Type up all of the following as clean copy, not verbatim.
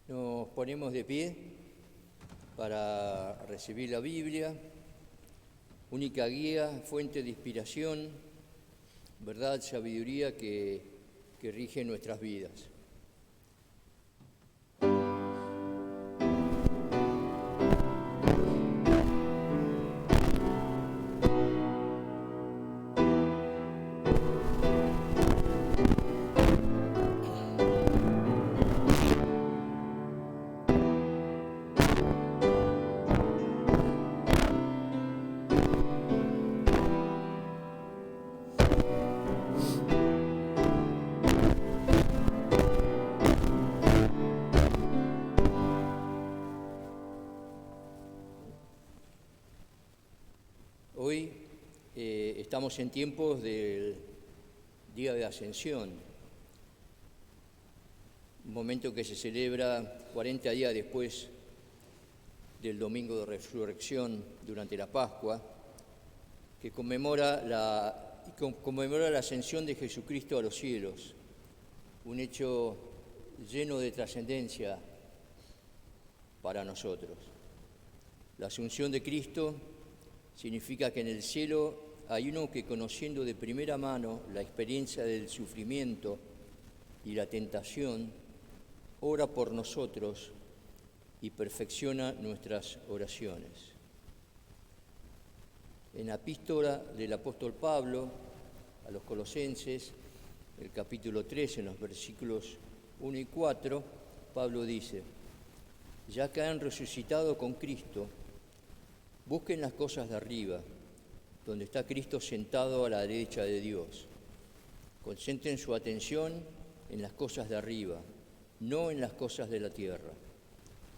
Nos ponemos de pie para recibir la Biblia, única guía, fuente de inspiración, verdad, sabiduría que rige nuestras vidas. Hoy estamos en tiempos del Día de Ascensión, un momento que se celebra 40 días después del Domingo de Resurrección durante la Pascua, que conmemora la ascensión de Jesucristo a los cielos, un hecho lleno de trascendencia para nosotros. La asunción de Cristo significa que en el cielo hay uno que, conociendo de primera mano la experiencia del sufrimiento y la tentación, ora por nosotros y perfecciona nuestras oraciones. En la epístola del apóstol Pablo a los Colosenses, el capítulo 3, en los versículos 1 y 4, Pablo dice: ya que han resucitado con Cristo, busquen las cosas de arriba, donde está Cristo sentado a la derecha de Dios. Concentren su atención en las cosas de arriba, no en las cosas de la tierra,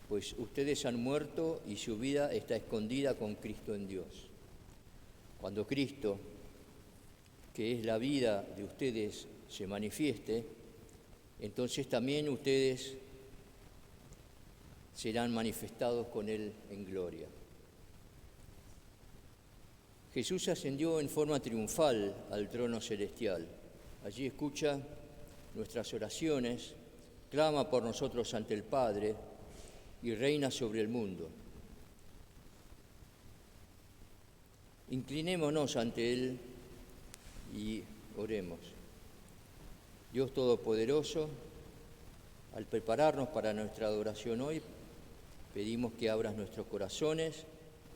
pues ustedes han muerto y su vida está escondida con Cristo en Dios. Cuando Cristo, que es la vida de ustedes, se manifieste, entonces también ustedes serán manifestados con Él en gloria. Jesús ascendió en forma triunfal al trono celestial. Allí escucha nuestras oraciones, clama por nosotros ante el Padre y reina sobre el mundo. Inclinémonos ante Él y oremos. Dios Todopoderoso, al prepararnos para nuestra adoración hoy, pedimos que abras nuestros corazones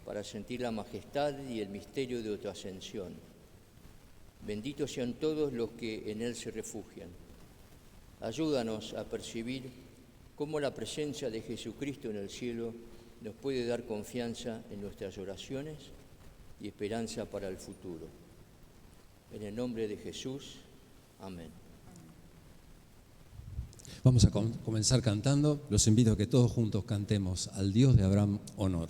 para sentir la majestad y el misterio de tu ascensión. Benditos sean todos los que en Él se refugian. Ayúdanos a percibir cómo la presencia de Jesucristo en el cielo nos puede dar confianza en nuestras oraciones y esperanza para el futuro. En el nombre de Jesús, amén. Vamos a comenzar cantando. Los invito a que todos juntos cantemos al Dios de Abraham honor.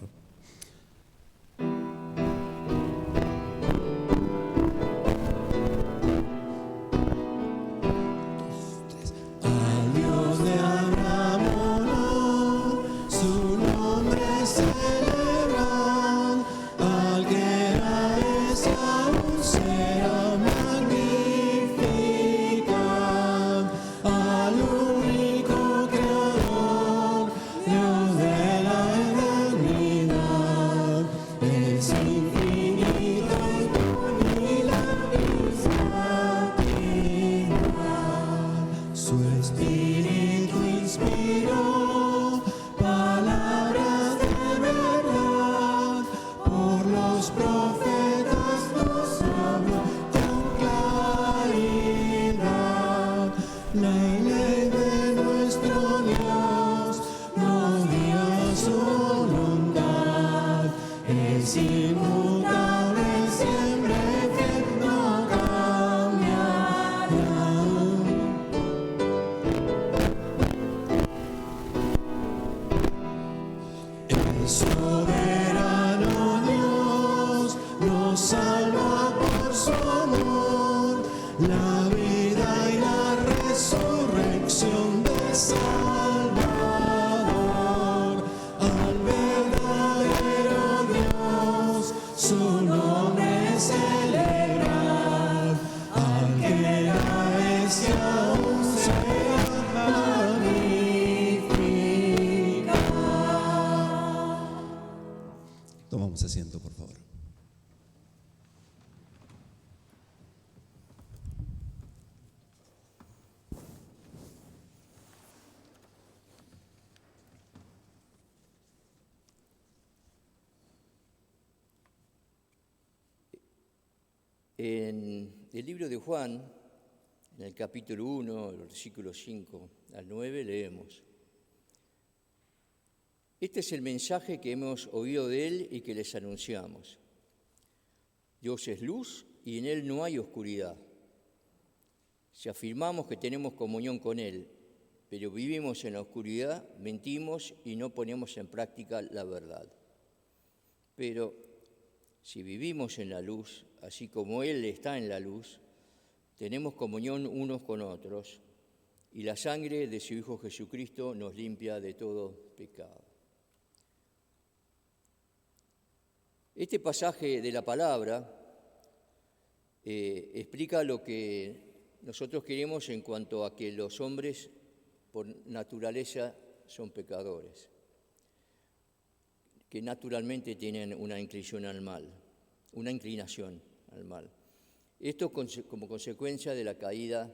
Espíritu inspiró palabras de verdad, por los profetas nos habló con claridad. La ley de nuestro Dios nos dio su voluntad, es inmutable, siempre fiel, no cambiará. El soberano Dios nos salva por su amor, la vida y la resurrección de Salvador. Al verdadero Dios su nombre celebrar, al que era, es y aún será magnificado. Tomamos asiento, por favor. En el libro de Juan, en el capítulo 1, los versículos 5 al 9, leemos: Este es el mensaje que hemos oído de él y que les anunciamos. Dios es luz y en él no hay oscuridad. Si afirmamos que tenemos comunión con él, pero vivimos en la oscuridad, mentimos y no ponemos en práctica la verdad. Pero si vivimos en la luz, así como él está en la luz, tenemos comunión unos con otros, y la sangre de su Hijo Jesucristo nos limpia de todo pecado. Este pasaje de la palabra explica lo que nosotros queremos en cuanto a que los hombres por naturaleza son pecadores, que naturalmente tienen una inclinación al mal. Esto como consecuencia de la caída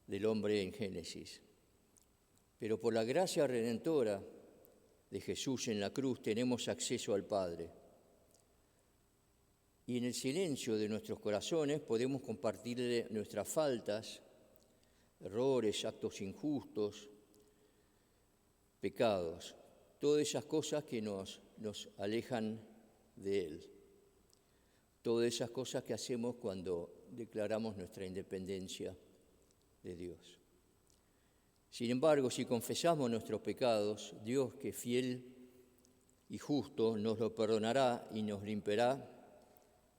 del hombre en Génesis. Pero por la gracia redentora de Jesús en la cruz tenemos acceso al Padre. Y en el silencio de nuestros corazones podemos compartirle nuestras faltas, errores, actos injustos, pecados, todas esas cosas que nos alejan de Él. Todas esas cosas que hacemos cuando declaramos nuestra independencia de Dios. Sin embargo, si confesamos nuestros pecados, Dios, que es fiel y justo, nos lo perdonará y nos limpiará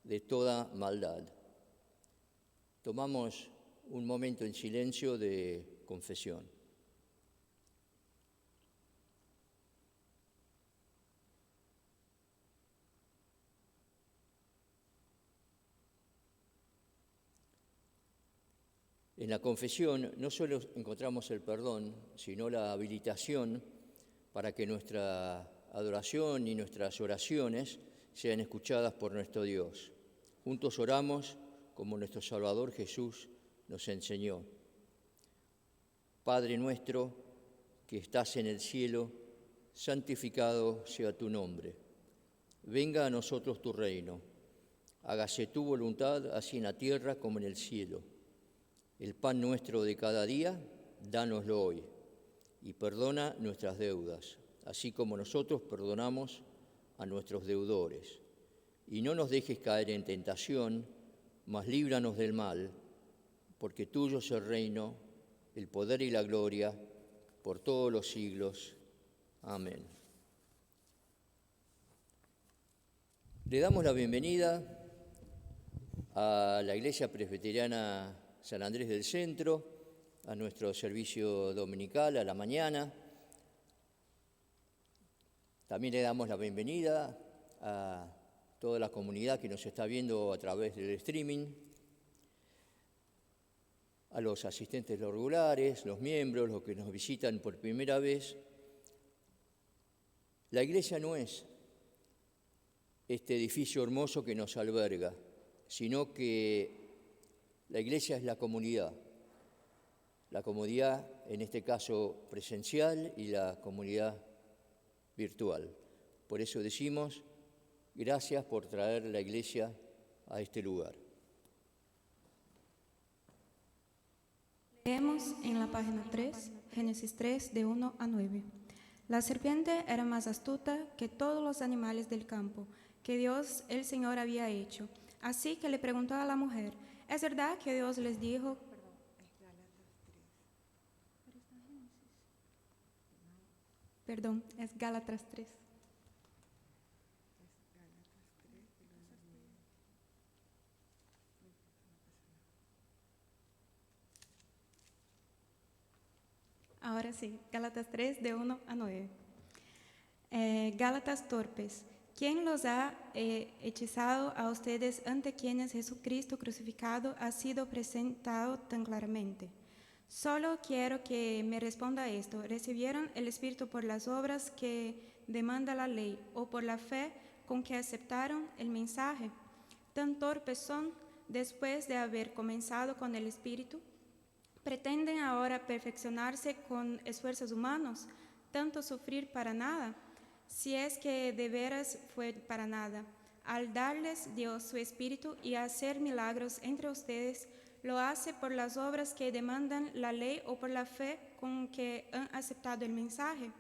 de toda maldad. Tomamos un momento en silencio de confesión. En la confesión no solo encontramos el perdón, sino la habilitación para que nuestra adoración y nuestras oraciones sean escuchadas por nuestro Dios. Juntos oramos como nuestro Salvador Jesús nos enseñó. Padre nuestro que estás en el cielo, santificado sea tu nombre. Venga a nosotros tu reino. Hágase tu voluntad, así en la tierra como en el cielo. El pan nuestro de cada día, dánoslo hoy, y perdona nuestras deudas, así como nosotros perdonamos a nuestros deudores. Y no nos dejes caer en tentación, mas líbranos del mal, porque tuyo es el reino, el poder y la gloria, por todos los siglos. Amén. Le damos la bienvenida a la Iglesia Presbiteriana San Andrés del Centro, a nuestro servicio dominical a la mañana. También le damos la bienvenida a toda la comunidad que nos está viendo a través del streaming, a los asistentes regulares, los miembros, los que nos visitan por primera vez. La iglesia no es este edificio hermoso que nos alberga, sino que la iglesia es la comunidad la comodidad, en este caso presencial, y la comunidad virtual. Por eso decimos, gracias por traer la Iglesia a este lugar. Leemos en la página 3, Génesis 3, de 1 a 9. La serpiente era más astuta que todos los animales del campo que Dios, el Señor, había hecho. Así que le preguntó a la mujer, ¿es verdad que Dios les dijo? Perdón, es Gálatas 3. Ahora sí, Gálatas 3, de 1 a 9. Gálatas torpes, ¿quién los ha hechizado a ustedes ante quienes Jesucristo crucificado ha sido presentado tan claramente? Solo quiero que me responda esto. ¿Recibieron el Espíritu por las obras que demanda la ley o por la fe con que aceptaron el mensaje? Tan torpes son, después de haber comenzado con el Espíritu, pretenden ahora perfeccionarse con esfuerzos humanos, tanto sufrir para nada, si es que de veras fue para nada. Al darles Dios su Espíritu y hacer milagros entre ustedes, lo hace por las obras que demandan la ley o por la fe con que han aceptado el mensaje.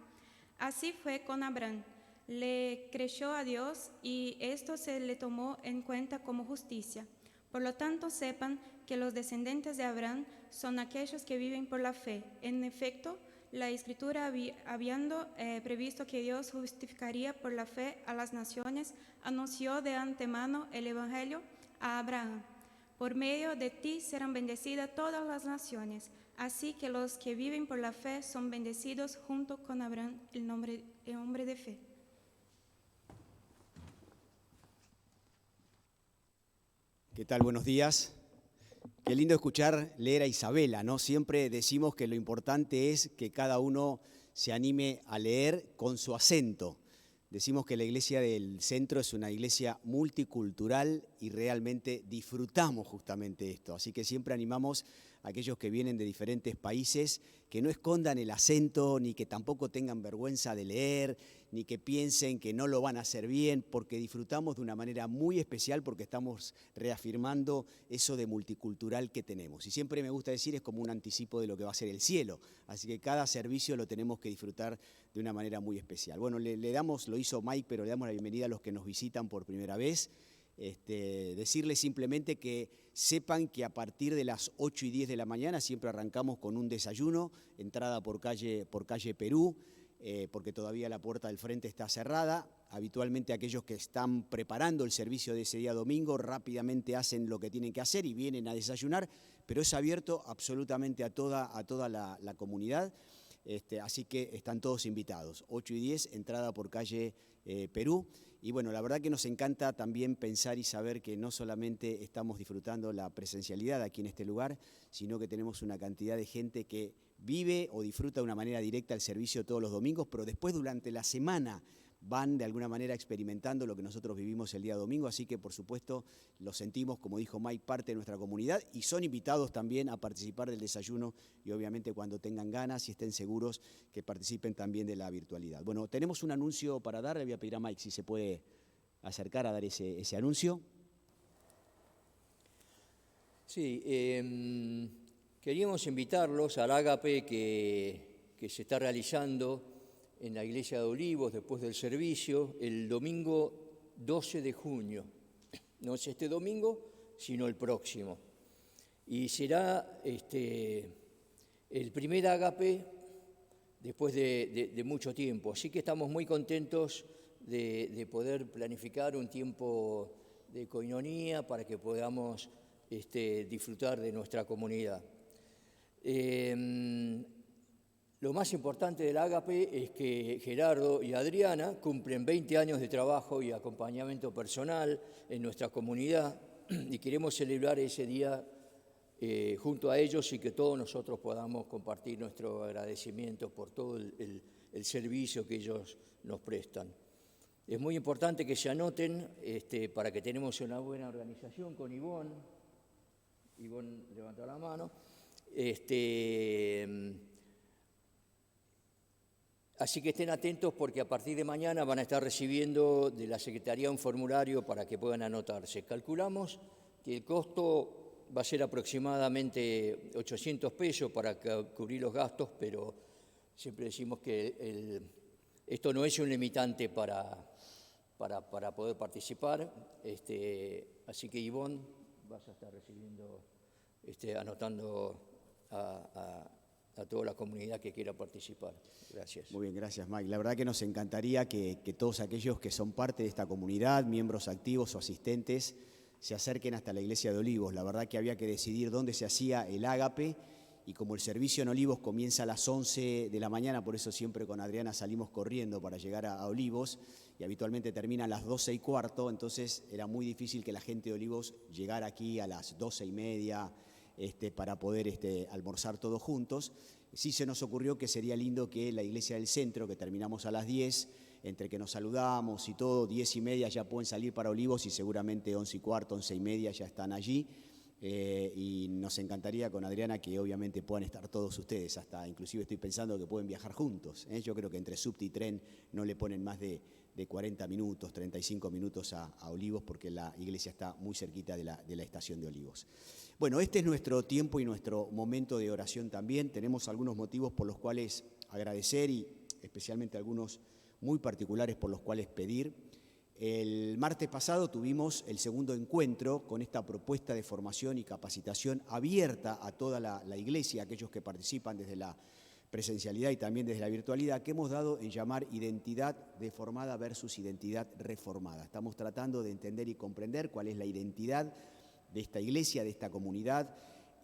Así fue con Abraham. Le creyó a Dios y esto se le tomó en cuenta como justicia. Por lo tanto, sepan que los descendientes de Abraham son aquellos que viven por la fe. En efecto, la Escritura, habiendo previsto que Dios justificaría por la fe a las naciones, anunció de antemano el Evangelio a Abraham. Por medio de ti serán bendecidas todas las naciones. Así que los que viven por la fe son bendecidos junto con Abraham, el hombre de fe. ¿Qué tal? Buenos días. Qué lindo escuchar leer a Isabela, ¿no? Siempre decimos que lo importante es que cada uno se anime a leer con su acento. Decimos que la iglesia del centro es una iglesia multicultural y realmente disfrutamos justamente esto. Así que siempre animamos a aquellos que vienen de diferentes países que no escondan el acento, ni que tampoco tengan vergüenza de leer, ni que piensen que no lo van a hacer bien, porque disfrutamos de una manera muy especial porque estamos reafirmando eso de multicultural que tenemos. Y siempre me gusta decir, es como un anticipo de lo que va a ser el cielo. Así que cada servicio lo tenemos que disfrutar de una manera muy especial. Bueno, le damos, lo hizo Mike, pero le damos la bienvenida a los que nos visitan por primera vez. Decirles simplemente que sepan que a partir de las 8 y 10 de la mañana siempre arrancamos con un desayuno, entrada por calle Perú, porque todavía la puerta del frente está cerrada. Habitualmente aquellos que están preparando el servicio de ese día domingo rápidamente hacen lo que tienen que hacer y vienen a desayunar, pero es abierto absolutamente a toda la comunidad. Así que están todos invitados, 8 y 10, entrada por calle Perú. Y bueno, la verdad que nos encanta también pensar y saber que no solamente estamos disfrutando la presencialidad aquí en este lugar, sino que tenemos una cantidad de gente que vive o disfruta de una manera directa el servicio todos los domingos, pero después durante la semana van de alguna manera experimentando lo que nosotros vivimos el día domingo, así que por supuesto lo sentimos, como dijo Mike, parte de nuestra comunidad y son invitados también a participar del desayuno y obviamente cuando tengan ganas y estén seguros que participen también de la virtualidad. Bueno, tenemos un anuncio para dar, le voy a pedir a Mike si se puede acercar a dar ese anuncio. Sí, queríamos invitarlos al ágape que se está realizando en la iglesia de Olivos después del servicio el domingo 12 de junio. No es este domingo, sino el próximo. Y será el primer ágape después de mucho tiempo. Así que estamos muy contentos de poder planificar un tiempo de coinonía para que podamos disfrutar de nuestra comunidad. Lo más importante del ágape es que Gerardo y Adriana cumplen 20 años de trabajo y acompañamiento personal en nuestra comunidad y queremos celebrar ese día junto a ellos y que todos nosotros podamos compartir nuestro agradecimiento por todo el servicio que ellos nos prestan. Es muy importante que se anoten para que tenemos una buena organización con Ivonne. Ivonne levanta la mano. Así que estén atentos porque a partir de mañana van a estar recibiendo de la Secretaría un formulario para que puedan anotarse. Calculamos que el costo va a ser aproximadamente 800 pesos para cubrir los gastos, pero siempre decimos que esto no es un limitante para poder participar. Así que, Ivonne, vas a estar recibiendo, anotando a toda la comunidad que quiera participar. Gracias. Muy bien, gracias, Mike. La verdad que nos encantaría que todos aquellos que son parte de esta comunidad, miembros activos o asistentes, se acerquen hasta la iglesia de Olivos. La verdad que había que decidir dónde se hacía el ágape, y como el servicio en Olivos comienza a las 11 de la mañana, por eso siempre con Adriana salimos corriendo para llegar a Olivos, y habitualmente termina a las 12:15, entonces era muy difícil que la gente de Olivos llegara aquí a las 12:30 para poder almorzar todos juntos. Sí se nos ocurrió que sería lindo que la iglesia del centro, que terminamos a las 10, entre que nos saludamos y todo, 10:30 ya pueden salir para Olivos y seguramente 11:15, 11:30 ya están allí. Y nos encantaría con Adriana que obviamente puedan estar todos ustedes, hasta inclusive estoy pensando que pueden viajar juntos. Yo creo que entre subte y tren no le ponen más de 40 minutos, 35 minutos a Olivos, porque la iglesia está muy cerquita de la estación de Olivos. Bueno, este es nuestro tiempo y nuestro momento de oración también. Tenemos algunos motivos por los cuales agradecer y especialmente algunos muy particulares por los cuales pedir. El martes pasado tuvimos el segundo encuentro con esta propuesta de formación y capacitación abierta a toda la iglesia, aquellos que participan desde la presencialidad y también desde la virtualidad, que hemos dado en llamar identidad deformada versus identidad reformada. Estamos tratando de entender y comprender cuál es la identidad de esta iglesia, de esta comunidad.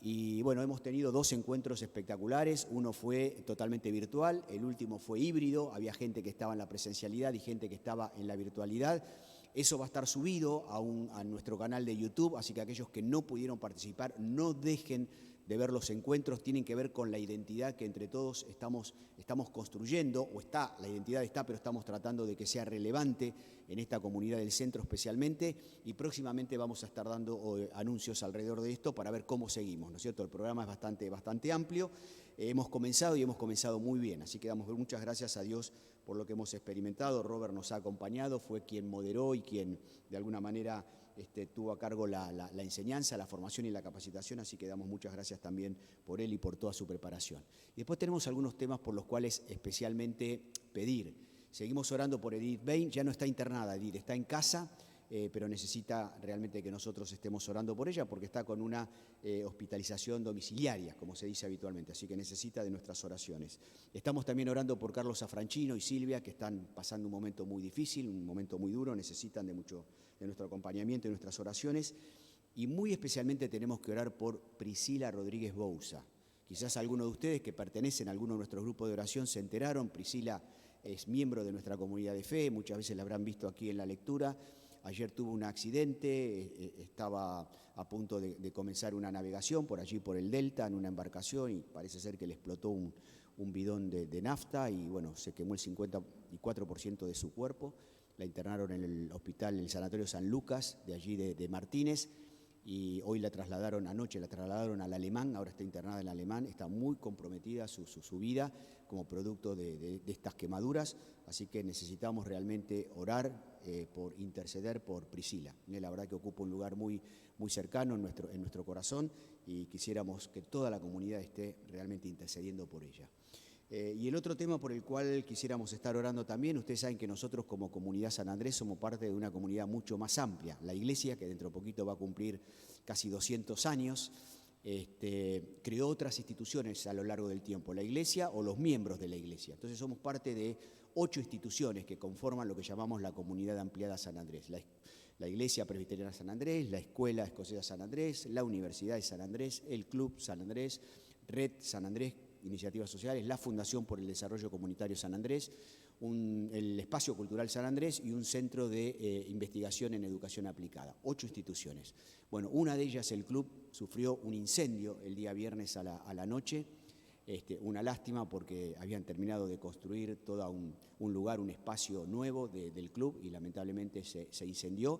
Y bueno, hemos tenido 2 encuentros espectaculares, uno fue totalmente virtual, el último fue híbrido, había gente que estaba en la presencialidad y gente que estaba en la virtualidad. Eso va a estar subido a nuestro canal de YouTube, así que aquellos que no pudieron participar, no dejen de ver los encuentros, tienen que ver con la identidad que entre todos estamos construyendo, la identidad está, pero estamos tratando de que sea relevante en esta comunidad del centro especialmente, y próximamente vamos a estar dando anuncios alrededor de esto para ver cómo seguimos, ¿no es cierto? El programa es bastante amplio, hemos comenzado muy bien, así que damos muchas gracias a Dios por lo que hemos experimentado. Robert nos ha acompañado, fue quien moderó y quien de alguna manera tuvo a cargo la enseñanza, la formación y la capacitación, así que damos muchas gracias también por él y por toda su preparación. Y después tenemos algunos temas por los cuales especialmente pedir. Seguimos orando por Edith Bain, ya no está internada Edith, está en casa, pero necesita realmente que nosotros estemos orando por ella porque está con una hospitalización domiciliaria, como se dice habitualmente, así que necesita de nuestras oraciones. Estamos también orando por Carlos Afranchino y Silvia, que están pasando un momento muy difícil, un momento muy duro, necesitan de nuestro acompañamiento y nuestras oraciones, y muy especialmente tenemos que orar por Priscila Rodríguez Bouza. Quizás algunos de ustedes que pertenecen a alguno de nuestros grupos de oración se enteraron. Priscila es miembro de nuestra comunidad de fe, muchas veces la habrán visto aquí en la lectura. Ayer tuvo un accidente, estaba a punto de comenzar una navegación por allí por el Delta en una embarcación y parece ser que le explotó un bidón de nafta y bueno, se quemó el 54% de su cuerpo. La internaron en el hospital, en el Sanatorio San Lucas, de allí de Martínez, y hoy anoche la trasladaron al Alemán, ahora está internada en el Alemán, está muy comprometida su vida como producto de estas quemaduras, así que necesitamos realmente orar, interceder por Priscila. La verdad que ocupa un lugar muy cercano en nuestro corazón y quisiéramos que toda la comunidad esté realmente intercediendo por ella. Y el otro tema por el cual quisiéramos estar orando también, ustedes saben que nosotros como Comunidad San Andrés somos parte de una comunidad mucho más amplia. La iglesia, que dentro de poquito va a cumplir casi 200 años, creó otras instituciones a lo largo del tiempo, la iglesia o los miembros de la iglesia. Entonces somos parte de 8 instituciones que conforman lo que llamamos la Comunidad Ampliada San Andrés. La Iglesia Presbiteriana San Andrés, la Escuela Escocesa San Andrés, la Universidad de San Andrés, el Club San Andrés, Red San Andrés, Iniciativas Sociales, la Fundación por el Desarrollo Comunitario San Andrés, el Espacio Cultural San Andrés y un centro de investigación en educación aplicada. 8 instituciones. Bueno, una de ellas, el club, sufrió un incendio el día viernes a la noche. Una lástima porque habían terminado de construir todo un lugar, un espacio nuevo del club y lamentablemente se incendió.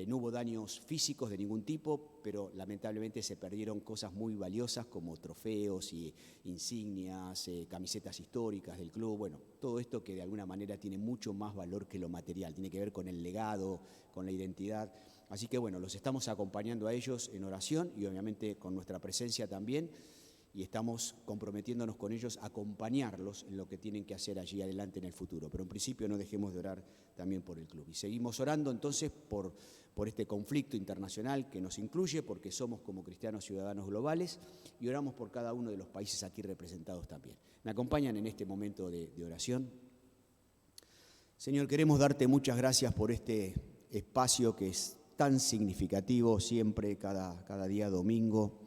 No hubo daños físicos de ningún tipo, pero lamentablemente se perdieron cosas muy valiosas como trofeos y insignias, camisetas históricas del club. Bueno, todo esto que de alguna manera tiene mucho más valor que lo material, tiene que ver con el legado, con la identidad. Así que bueno, los estamos acompañando a ellos en oración y obviamente con nuestra presencia también, y estamos comprometiéndonos con ellos a acompañarlos en lo que tienen que hacer allí adelante en el futuro. Pero en principio no dejemos de orar también por el club. Y seguimos orando entonces por este conflicto internacional que nos incluye, porque somos como cristianos ciudadanos globales, y oramos por cada uno de los países aquí representados también. ¿Me acompañan en este momento de oración? Señor, queremos darte muchas gracias por este espacio que es tan significativo siempre, cada día domingo,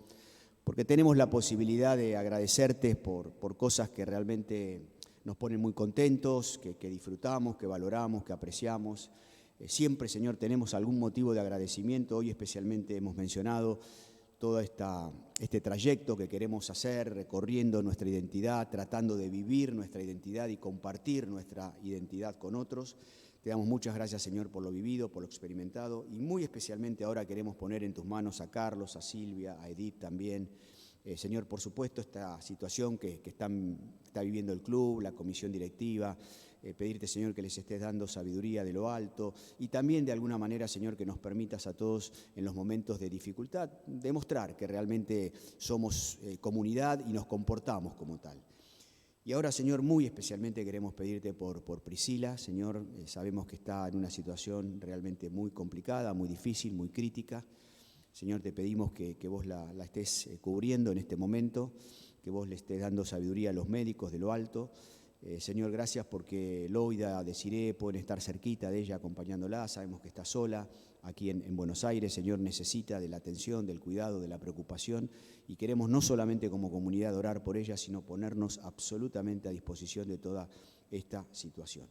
porque tenemos la posibilidad de agradecerte por cosas que realmente nos ponen muy contentos, que disfrutamos, que valoramos, que apreciamos. Siempre, Señor, tenemos algún motivo de agradecimiento. Hoy especialmente hemos mencionado todo este trayecto que queremos hacer, recorriendo nuestra identidad, tratando de vivir nuestra identidad y compartir nuestra identidad con otros. Te damos muchas gracias, Señor, por lo vivido, por lo experimentado, y muy especialmente ahora queremos poner en tus manos a Carlos, a Silvia, a Edith también. Señor, por supuesto, esta situación que está viviendo el club, la comisión directiva, pedirte, Señor, que les estés dando sabiduría de lo alto, y también de alguna manera, Señor, que nos permitas a todos en los momentos de dificultad demostrar que realmente somos comunidad y nos comportamos como tal. Y ahora, Señor, muy especialmente queremos pedirte por Priscila. Señor, sabemos que está en una situación realmente muy complicada, muy difícil, muy crítica. Señor, te pedimos que vos la estés cubriendo en este momento, que vos le estés dando sabiduría a los médicos de lo alto. Señor, gracias porque Loida, Desiré pueden estar cerquita de ella acompañándola. Sabemos que está sola aquí en Buenos Aires. Señor, necesita de la atención, del cuidado, de la preocupación, y queremos no solamente como comunidad orar por ella, sino ponernos absolutamente a disposición de toda esta situación.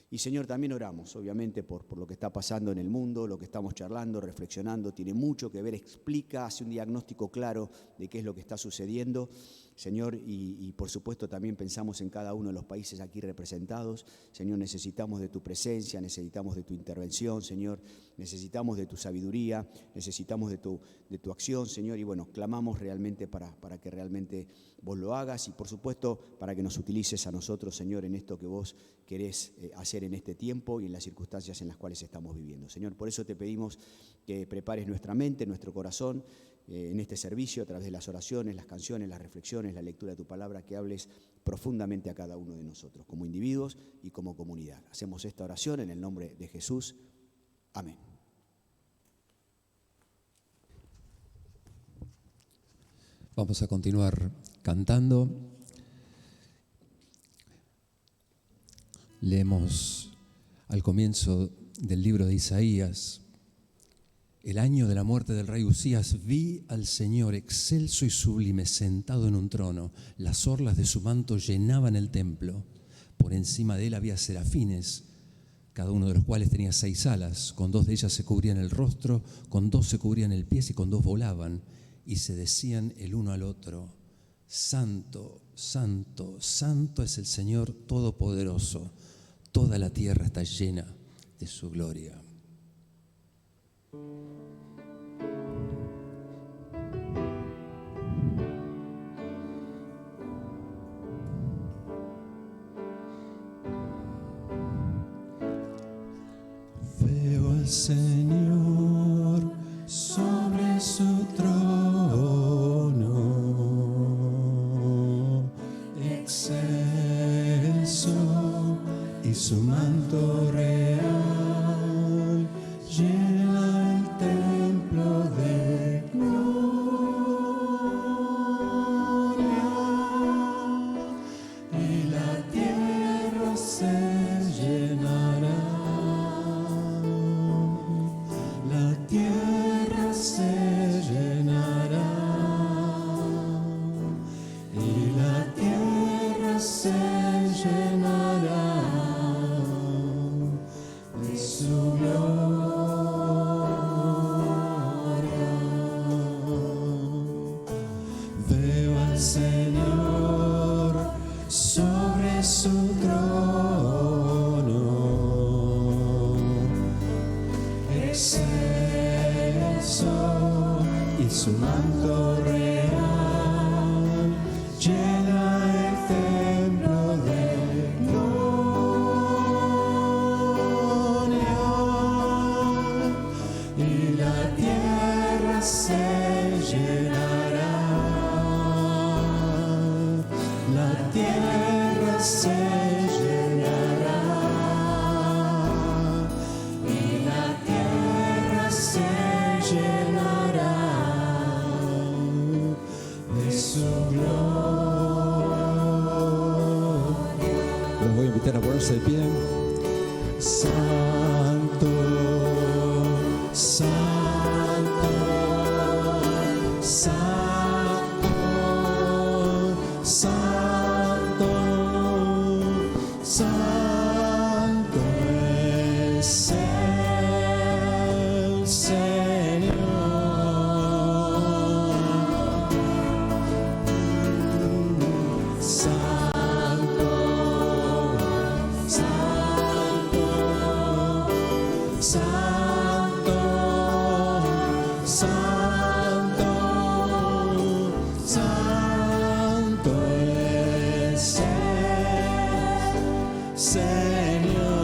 Y Señor, también oramos, obviamente, por lo que está pasando en el mundo, lo que estamos charlando, reflexionando, tiene mucho que ver, explica, hace un diagnóstico claro de qué es lo que está sucediendo. Señor, y por supuesto también pensamos en cada uno de los países aquí representados. Señor, necesitamos de tu presencia, necesitamos de tu intervención, Señor, necesitamos de tu sabiduría, necesitamos de tu acción, Señor, y bueno, clamamos realmente para que realmente vos lo hagas, y por supuesto para que nos utilices a nosotros, Señor, en esto que vos querés hacer en este tiempo y en las circunstancias en las cuales estamos viviendo. Señor, por eso te pedimos que prepares nuestra mente, nuestro corazón, en este servicio, a través de las oraciones, las canciones, las reflexiones, la lectura de tu palabra, que hables profundamente a cada uno de nosotros, como individuos y como comunidad. Hacemos esta oración en el nombre de Jesús. Amén. Vamos a continuar cantando. Leemos al comienzo del libro de Isaías. El año de la muerte del rey Usías, vi al Señor excelso y sublime, sentado en un trono. Las orlas de su manto llenaban el templo. Por encima de él había serafines, cada uno de los cuales tenía 6 alas. Con 2 de ellas se cubrían el rostro, con 2 se cubrían el pie y con 2 volaban. Y se decían el uno al otro: Santo, santo, santo es el Señor Todopoderoso. Toda la tierra está llena de su gloria. Veo al Señor sobre su trono, excelso, y su manto real llena el templo de gloria, y la tierra se llenará. La tierra se llenará, y la tierra se llenará de su gloria. Veo al Señor sobre su trono, excelso su manto real llena el templo de gloria, y la tierra se llenará, la tierra se llenará, y la tierra se llenará de su gloria. Los voy a invitar a ponerse de pie. Santo, santo, santo, santo, santo es el Señor. Santo, santo, santo, santo, santo es el Señor.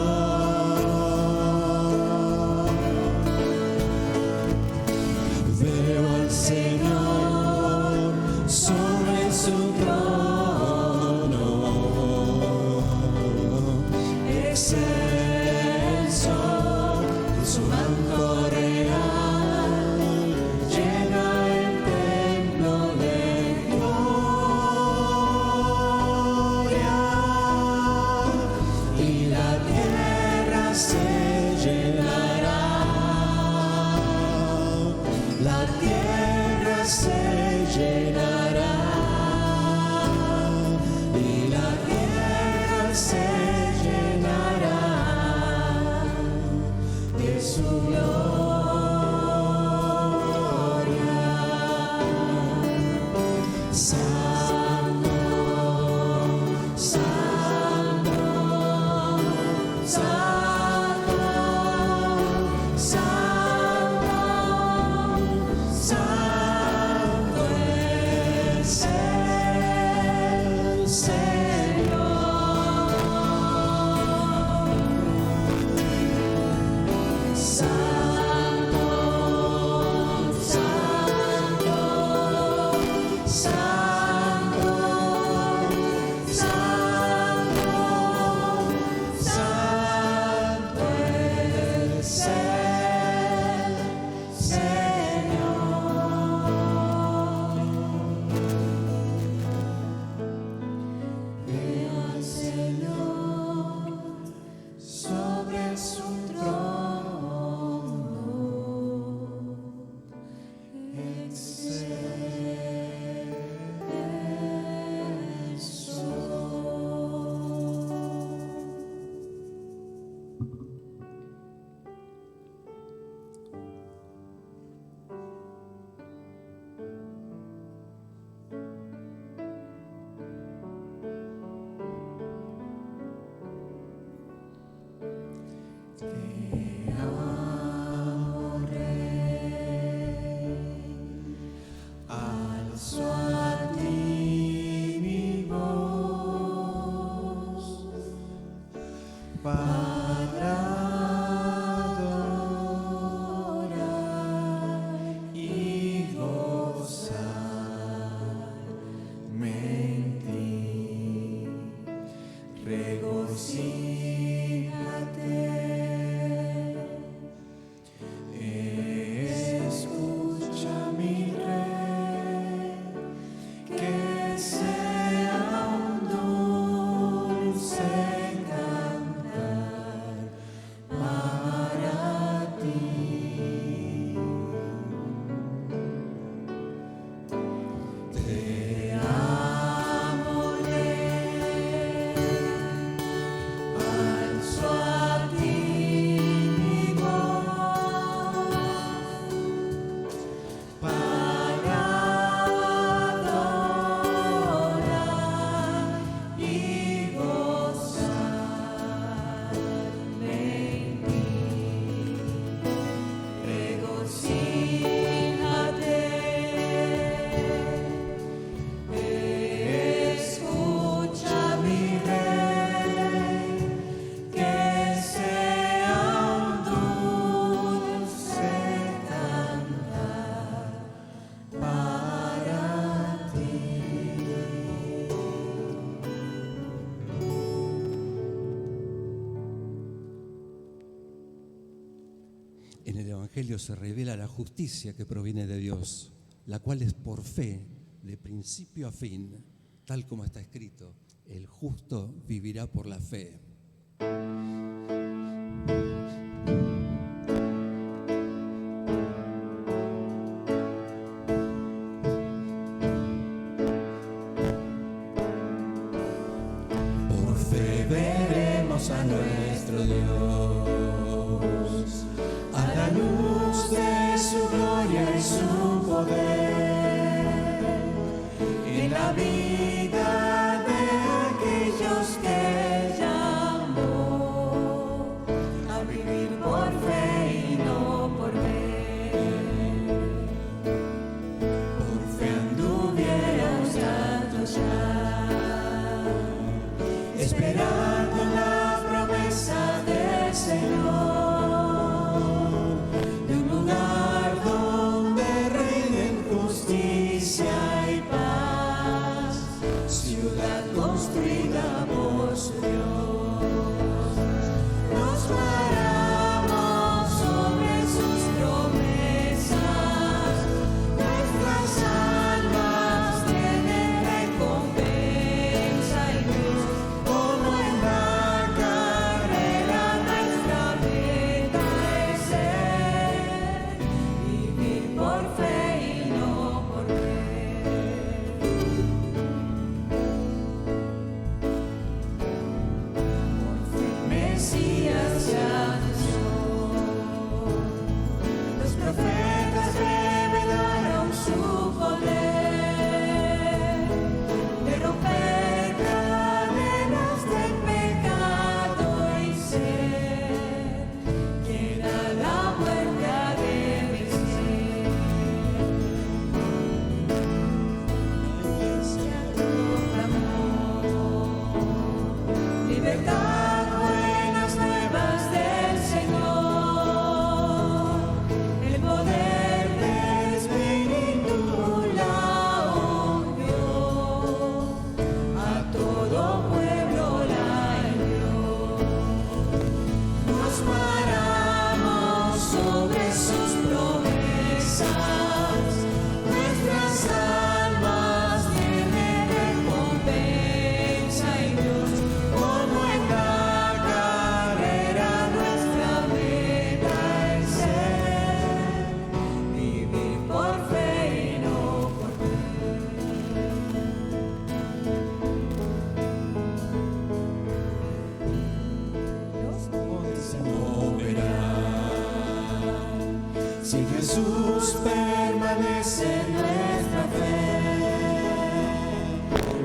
Veo al Señor sobre su trono, excelso en su manto real, llena el templo de gloria, y la tierra se llenará, la tierra se llenará, y la tierra se llenará de su gloria. Santo, santo, santo, santo, santo es el Señor. Santo, santo, santo, santo, santo es el Señor. Veo al Señor sobre su trono, Te amo, Rey, alzo a ti mi voz para adorar y gozarme en ti. Regocíjate, escucha mi Rey, que sea un dulce cantar para ti. Te amo, Rey, En el Evangelio se revela la justicia que proviene de Dios, la cual es por fe, de principio a fin, tal como está escrito: el justo vivirá por la fe. Por fe veremos a nuestro Dios, a la luz de su gloria y su poder, en la vida de aquellos que llamó a vivir por fe y no por ver. Por fe anduvieron santos ya, esperando la promesa del Señor, de un lugar donde reinen justicia y paz, ciudad construida por su Dios. Nos paramos sobre sus promesas, nuestras almas tienen recompensa y luz. Como en la carrera nuestra meta es ser, vivir por fe y no por ver. Por fe Mesías ya nació, los profetas revelaron su poder de romper cadenas del pecado y ser quien a la muerte ha de vencer. La iglesia proclamó libertad, buenas nuevas del Señor, el poder del Espíritu la ungió, a todo pueblo la envió. Nos paramos sobre sus promesas, nuestras almas tienen recompensa y luz. Como en la carrera nuestra meta es ser, vivir por fe y no por ver. Los montes se moverán si Jesús permanece en nuestra fe.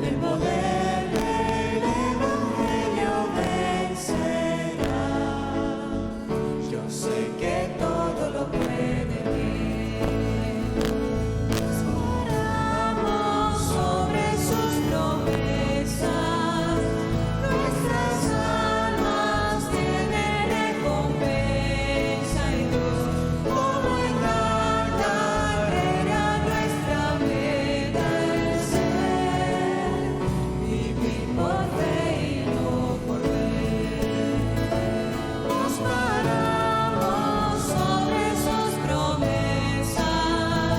El poder del Evangelio vencerá. Yo sé que todo lo puede bien. Nos paramos sobre sus promesas, nuestras almas tienen recompensa y luz. Como en la carrera nuestra meta es ser, vivir por fe y no por ver. Nos paramos sobre sus promesas,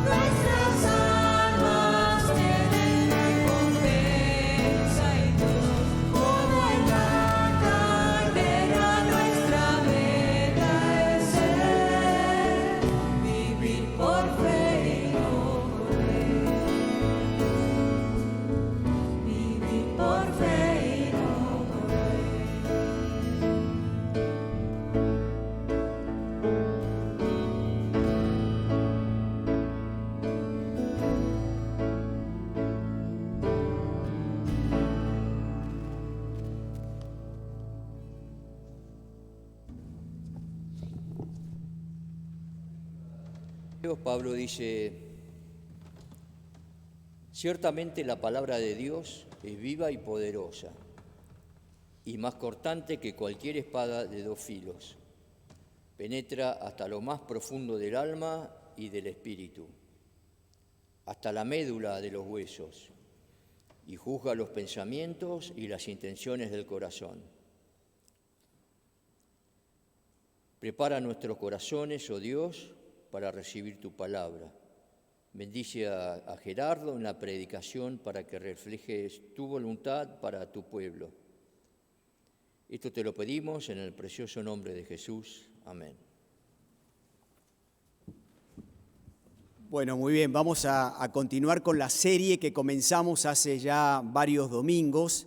nuestras almas tienen recompensa y luz. Como en la carrera nuestra meta es ser, vivir por fe y no por ver. Vivir por fe y no por ver. Pablo dice: ciertamente la palabra de Dios es viva y poderosa, y más cortante que cualquier espada de dos filos. Penetra hasta lo más profundo del alma y del espíritu, hasta la médula de los huesos, y juzga los pensamientos y las intenciones del corazón. Prepara nuestros corazones, oh Dios, para recibir tu palabra. Bendice a Gerardo en la predicación para que reflejes tu voluntad para tu pueblo. Esto te lo pedimos en el precioso nombre de Jesús. Amén. Bueno, muy bien, vamos a continuar con la serie que comenzamos hace ya varios domingos.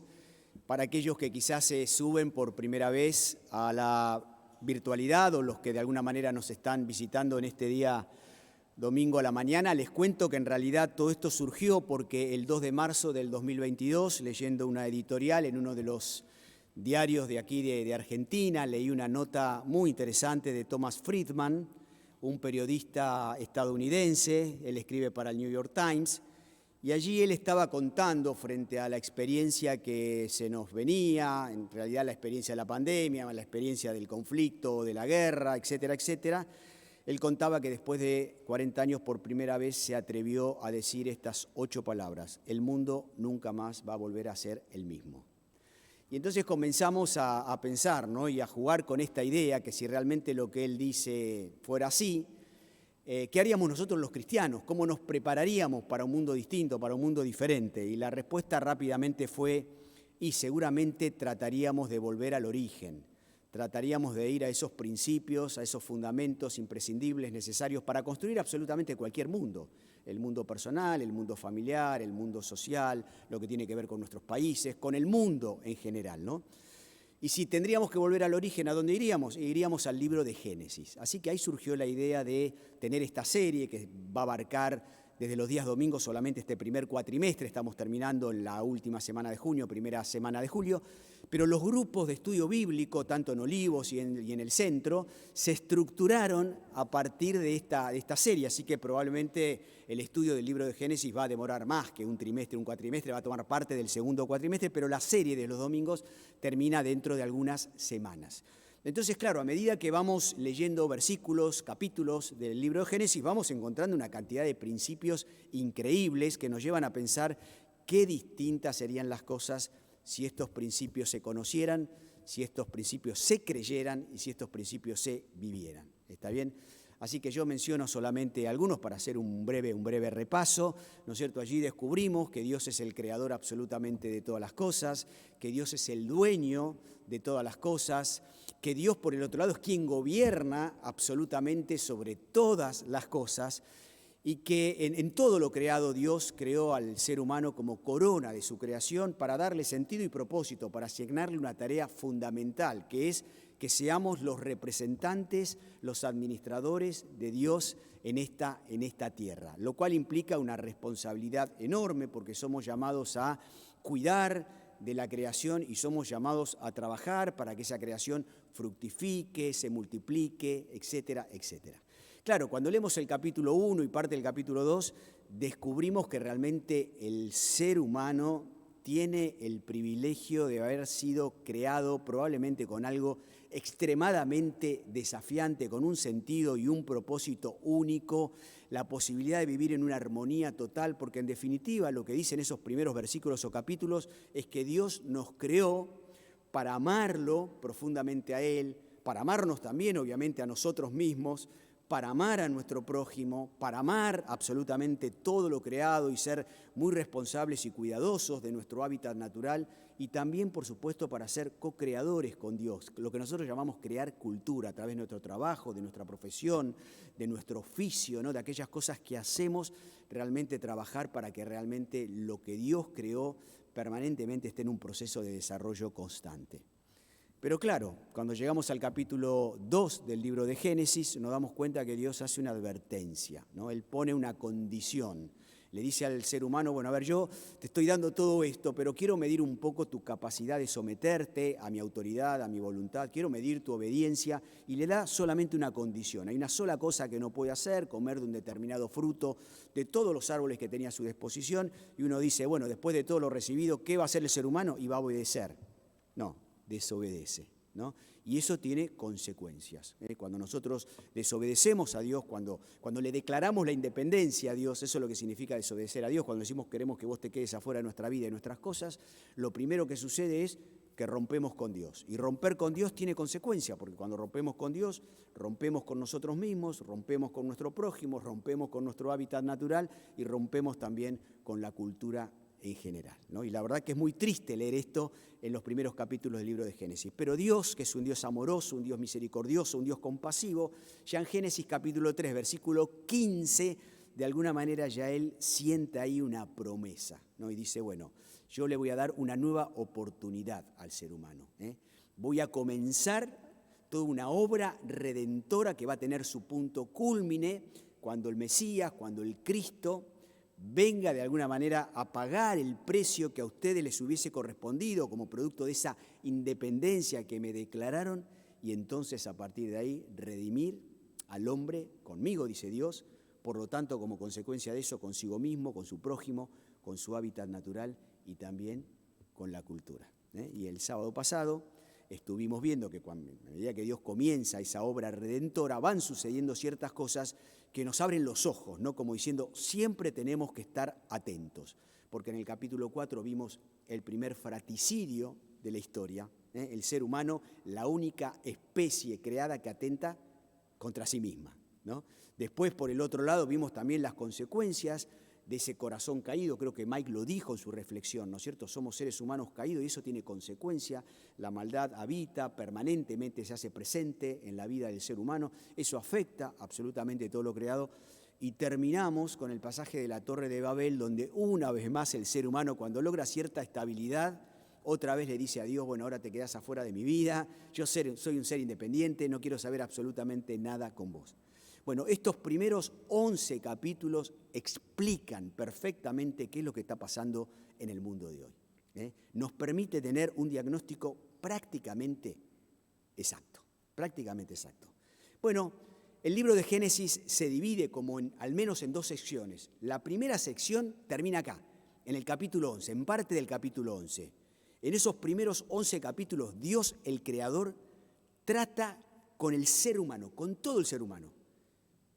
Para aquellos que quizás se suben por primera vez a la virtualidad o los que de alguna manera nos están visitando en este día domingo a la mañana, les cuento que en realidad todo esto surgió porque el 2 de marzo del 2022, leyendo una editorial en uno de los diarios de aquí de Argentina, leí una nota muy interesante de Thomas Friedman, un periodista estadounidense. Él escribe para el New York Times, y allí él estaba contando frente a la experiencia que se nos venía, en realidad la experiencia de la pandemia, la experiencia del conflicto, de la guerra, etcétera, etcétera. Él contaba que después de 40 años por primera vez se atrevió a decir estas 8 palabras: el mundo nunca más va a volver a ser el mismo. Y entonces comenzamos a pensar, ¿no?, y a jugar con esta idea que si realmente lo que él dice fuera así, ¿qué haríamos nosotros los cristianos? ¿Cómo nos prepararíamos para un mundo distinto, para un mundo diferente? Y la respuesta rápidamente fue: y seguramente trataríamos de volver al origen, trataríamos de ir a esos principios, a esos fundamentos imprescindibles, necesarios para construir absolutamente cualquier mundo. El mundo personal, el mundo familiar, el mundo social, lo que tiene que ver con nuestros países, con el mundo en general, ¿no? Y si tendríamos que volver al origen, ¿a dónde iríamos? Iríamos al libro de Génesis. Así que ahí surgió la idea de tener esta serie que va a abarcar desde los días domingos solamente este primer cuatrimestre. Estamos terminando la última semana de junio, primera semana de julio, pero los grupos de estudio bíblico, tanto en Olivos y en el centro, se estructuraron a partir de esta serie, así que probablemente el estudio del libro de Génesis va a demorar más que un trimestre, un cuatrimestre, va a tomar parte del segundo cuatrimestre, pero la serie de los domingos termina dentro de algunas semanas. Entonces, claro, a medida que vamos leyendo versículos, capítulos del libro de Génesis, vamos encontrando una cantidad de principios increíbles que nos llevan a pensar qué distintas serían las cosas si estos principios se conocieran, si estos principios se creyeran y si estos principios se vivieran. ¿Está bien? Así que yo menciono solamente algunos para hacer un breve repaso, ¿no es cierto? Allí descubrimos que Dios es el creador absolutamente de todas las cosas, que Dios es el dueño de todas las cosas, que Dios, por el otro lado, es quien gobierna absolutamente sobre todas las cosas, y que en todo lo creado Dios creó al ser humano como corona de su creación para darle sentido y propósito, para asignarle una tarea fundamental, que es que seamos los representantes, los administradores de Dios en esta tierra, lo cual implica una responsabilidad enorme porque somos llamados a cuidar de la creación y somos llamados a trabajar para que esa creación fructifique, se multiplique, etcétera, etcétera. Claro, cuando leemos el capítulo 1 y parte del capítulo 2, descubrimos que realmente el ser humano tiene el privilegio de haber sido creado probablemente con algo extremadamente desafiante, con un sentido y un propósito único, la posibilidad de vivir en una armonía total, porque en definitiva lo que dicen esos primeros versículos o capítulos es que Dios nos creó para amarlo profundamente a Él, para amarnos también obviamente a nosotros mismos, para amar a nuestro prójimo, para amar absolutamente todo lo creado y ser muy responsables y cuidadosos de nuestro hábitat natural, y también, por supuesto, para ser co-creadores con Dios, lo que nosotros llamamos crear cultura a través de nuestro trabajo, de nuestra profesión, de nuestro oficio, ¿no?, de aquellas cosas que hacemos, realmente trabajar para que realmente lo que Dios creó permanentemente esté en un proceso de desarrollo constante. Pero claro, cuando llegamos al capítulo 2 del libro de Génesis, nos damos cuenta que Dios hace una advertencia, ¿no? Él pone una condición. Le dice al ser humano, bueno, a ver, yo te estoy dando todo esto, pero quiero medir un poco tu capacidad de someterte a mi autoridad, a mi voluntad, quiero medir tu obediencia, y le da solamente una condición. Hay una sola cosa que no puede hacer, comer de un determinado fruto de todos los árboles que tenía a su disposición, y uno dice, bueno, después de todo lo recibido, ¿qué va a hacer el ser humano? Y va a obedecer. No, desobedece, ¿no? Y eso tiene consecuencias. Cuando nosotros desobedecemos a Dios, cuando le declaramos la independencia a Dios, eso es lo que significa desobedecer a Dios. Cuando decimos queremos que vos te quedes afuera de nuestra vida y nuestras cosas, lo primero que sucede es que rompemos con Dios. Y romper con Dios tiene consecuencia, porque cuando rompemos con Dios, rompemos con nosotros mismos, rompemos con nuestro prójimo, rompemos con nuestro hábitat natural y rompemos también con la cultura en general, ¿no? Y la verdad que es muy triste leer esto en los primeros capítulos del libro de Génesis. Pero Dios, que es un Dios amoroso, un Dios misericordioso, un Dios compasivo, ya en Génesis capítulo 3, versículo 15, de alguna manera ya Él siente ahí una promesa, ¿no? Y dice, bueno, yo le voy a dar una nueva oportunidad al ser humano, ¿eh? Voy a comenzar toda una obra redentora que va a tener su punto cúlmine cuando el Mesías, cuando el Cristo venga de alguna manera a pagar el precio que a ustedes les hubiese correspondido como producto de esa independencia que me declararon, y entonces a partir de ahí redimir al hombre conmigo, dice Dios, por lo tanto como consecuencia de eso consigo mismo, con su prójimo, con su hábitat natural y también con la cultura, ¿eh? Y el sábado pasado estuvimos viendo que a medida que Dios comienza esa obra redentora, van sucediendo ciertas cosas que nos abren los ojos, ¿no? Como diciendo, siempre tenemos que estar atentos, porque en el capítulo 4 vimos el primer fratricidio de la historia, ¿eh? El ser humano, la única especie creada que atenta contra sí misma, ¿no? Después, por el otro lado, vimos también las consecuencias de ese corazón caído. Creo que Mike lo dijo en su reflexión, ¿no es cierto? Somos seres humanos caídos y eso tiene consecuencia. La maldad habita, permanentemente se hace presente en la vida del ser humano. Eso afecta absolutamente todo lo creado. Y terminamos con el pasaje de la Torre de Babel, donde una vez más el ser humano, cuando logra cierta estabilidad, otra vez le dice a Dios, bueno, ahora te quedás afuera de mi vida, yo soy un ser independiente, no quiero saber absolutamente nada con vos. Bueno, estos primeros 11 capítulos explican perfectamente qué es lo que está pasando en el mundo de hoy, ¿eh? Nos permite tener un diagnóstico prácticamente exacto, Bueno, el libro de Génesis se divide al menos en dos secciones. La primera sección termina acá, en el capítulo 11, en parte del capítulo 11. En esos primeros 11 capítulos, Dios, el Creador, trata con el ser humano, con todo el ser humano.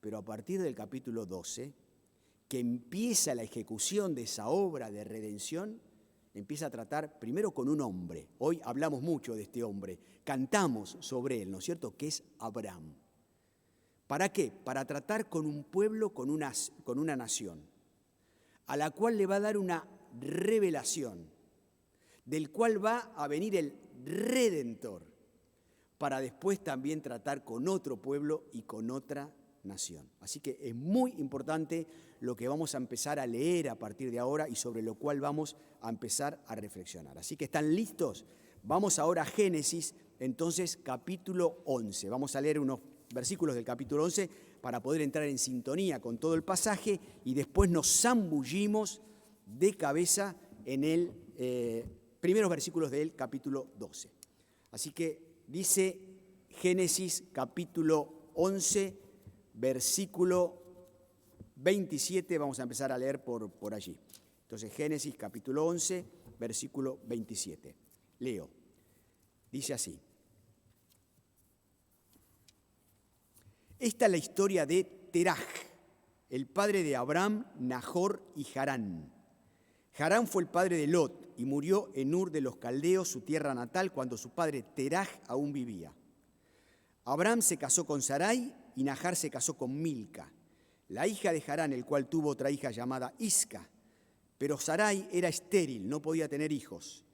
Pero a partir del capítulo 12, que empieza la ejecución de esa obra de redención, empieza a tratar primero con un hombre. Hoy hablamos mucho de este hombre, cantamos sobre él, ¿no es cierto?, que es Abraham. ¿Para qué? Para tratar con un pueblo, con una nación, a la cual le va a dar una revelación, del cual va a venir el Redentor, para después también tratar con otro pueblo y con otra nación. Así que es muy importante lo que vamos a empezar a leer a partir de ahora y sobre lo cual vamos a empezar a reflexionar. Así que ¿están listos? Vamos ahora a Génesis, entonces capítulo 11. Vamos a leer unos versículos del capítulo 11 para poder entrar en sintonía con todo el pasaje y después nos zambullimos de cabeza en el primeros versículos del capítulo 12. Así que dice Génesis capítulo 11, versículo 27, vamos a empezar a leer por allí. Entonces, Génesis capítulo 11, versículo 27. Leo. Dice así. Esta es la historia de Teraj, el padre de Abraham, Nahor y Harán. Harán fue el padre de Lot y murió en Ur de los Caldeos, su tierra natal, cuando su padre Teraj aún vivía. Abraham se casó con Sarai y Nahar se casó con Milca, la hija de Harán, el cual tuvo otra hija llamada Isca. Pero Sarai era estéril, no podía tener hijos.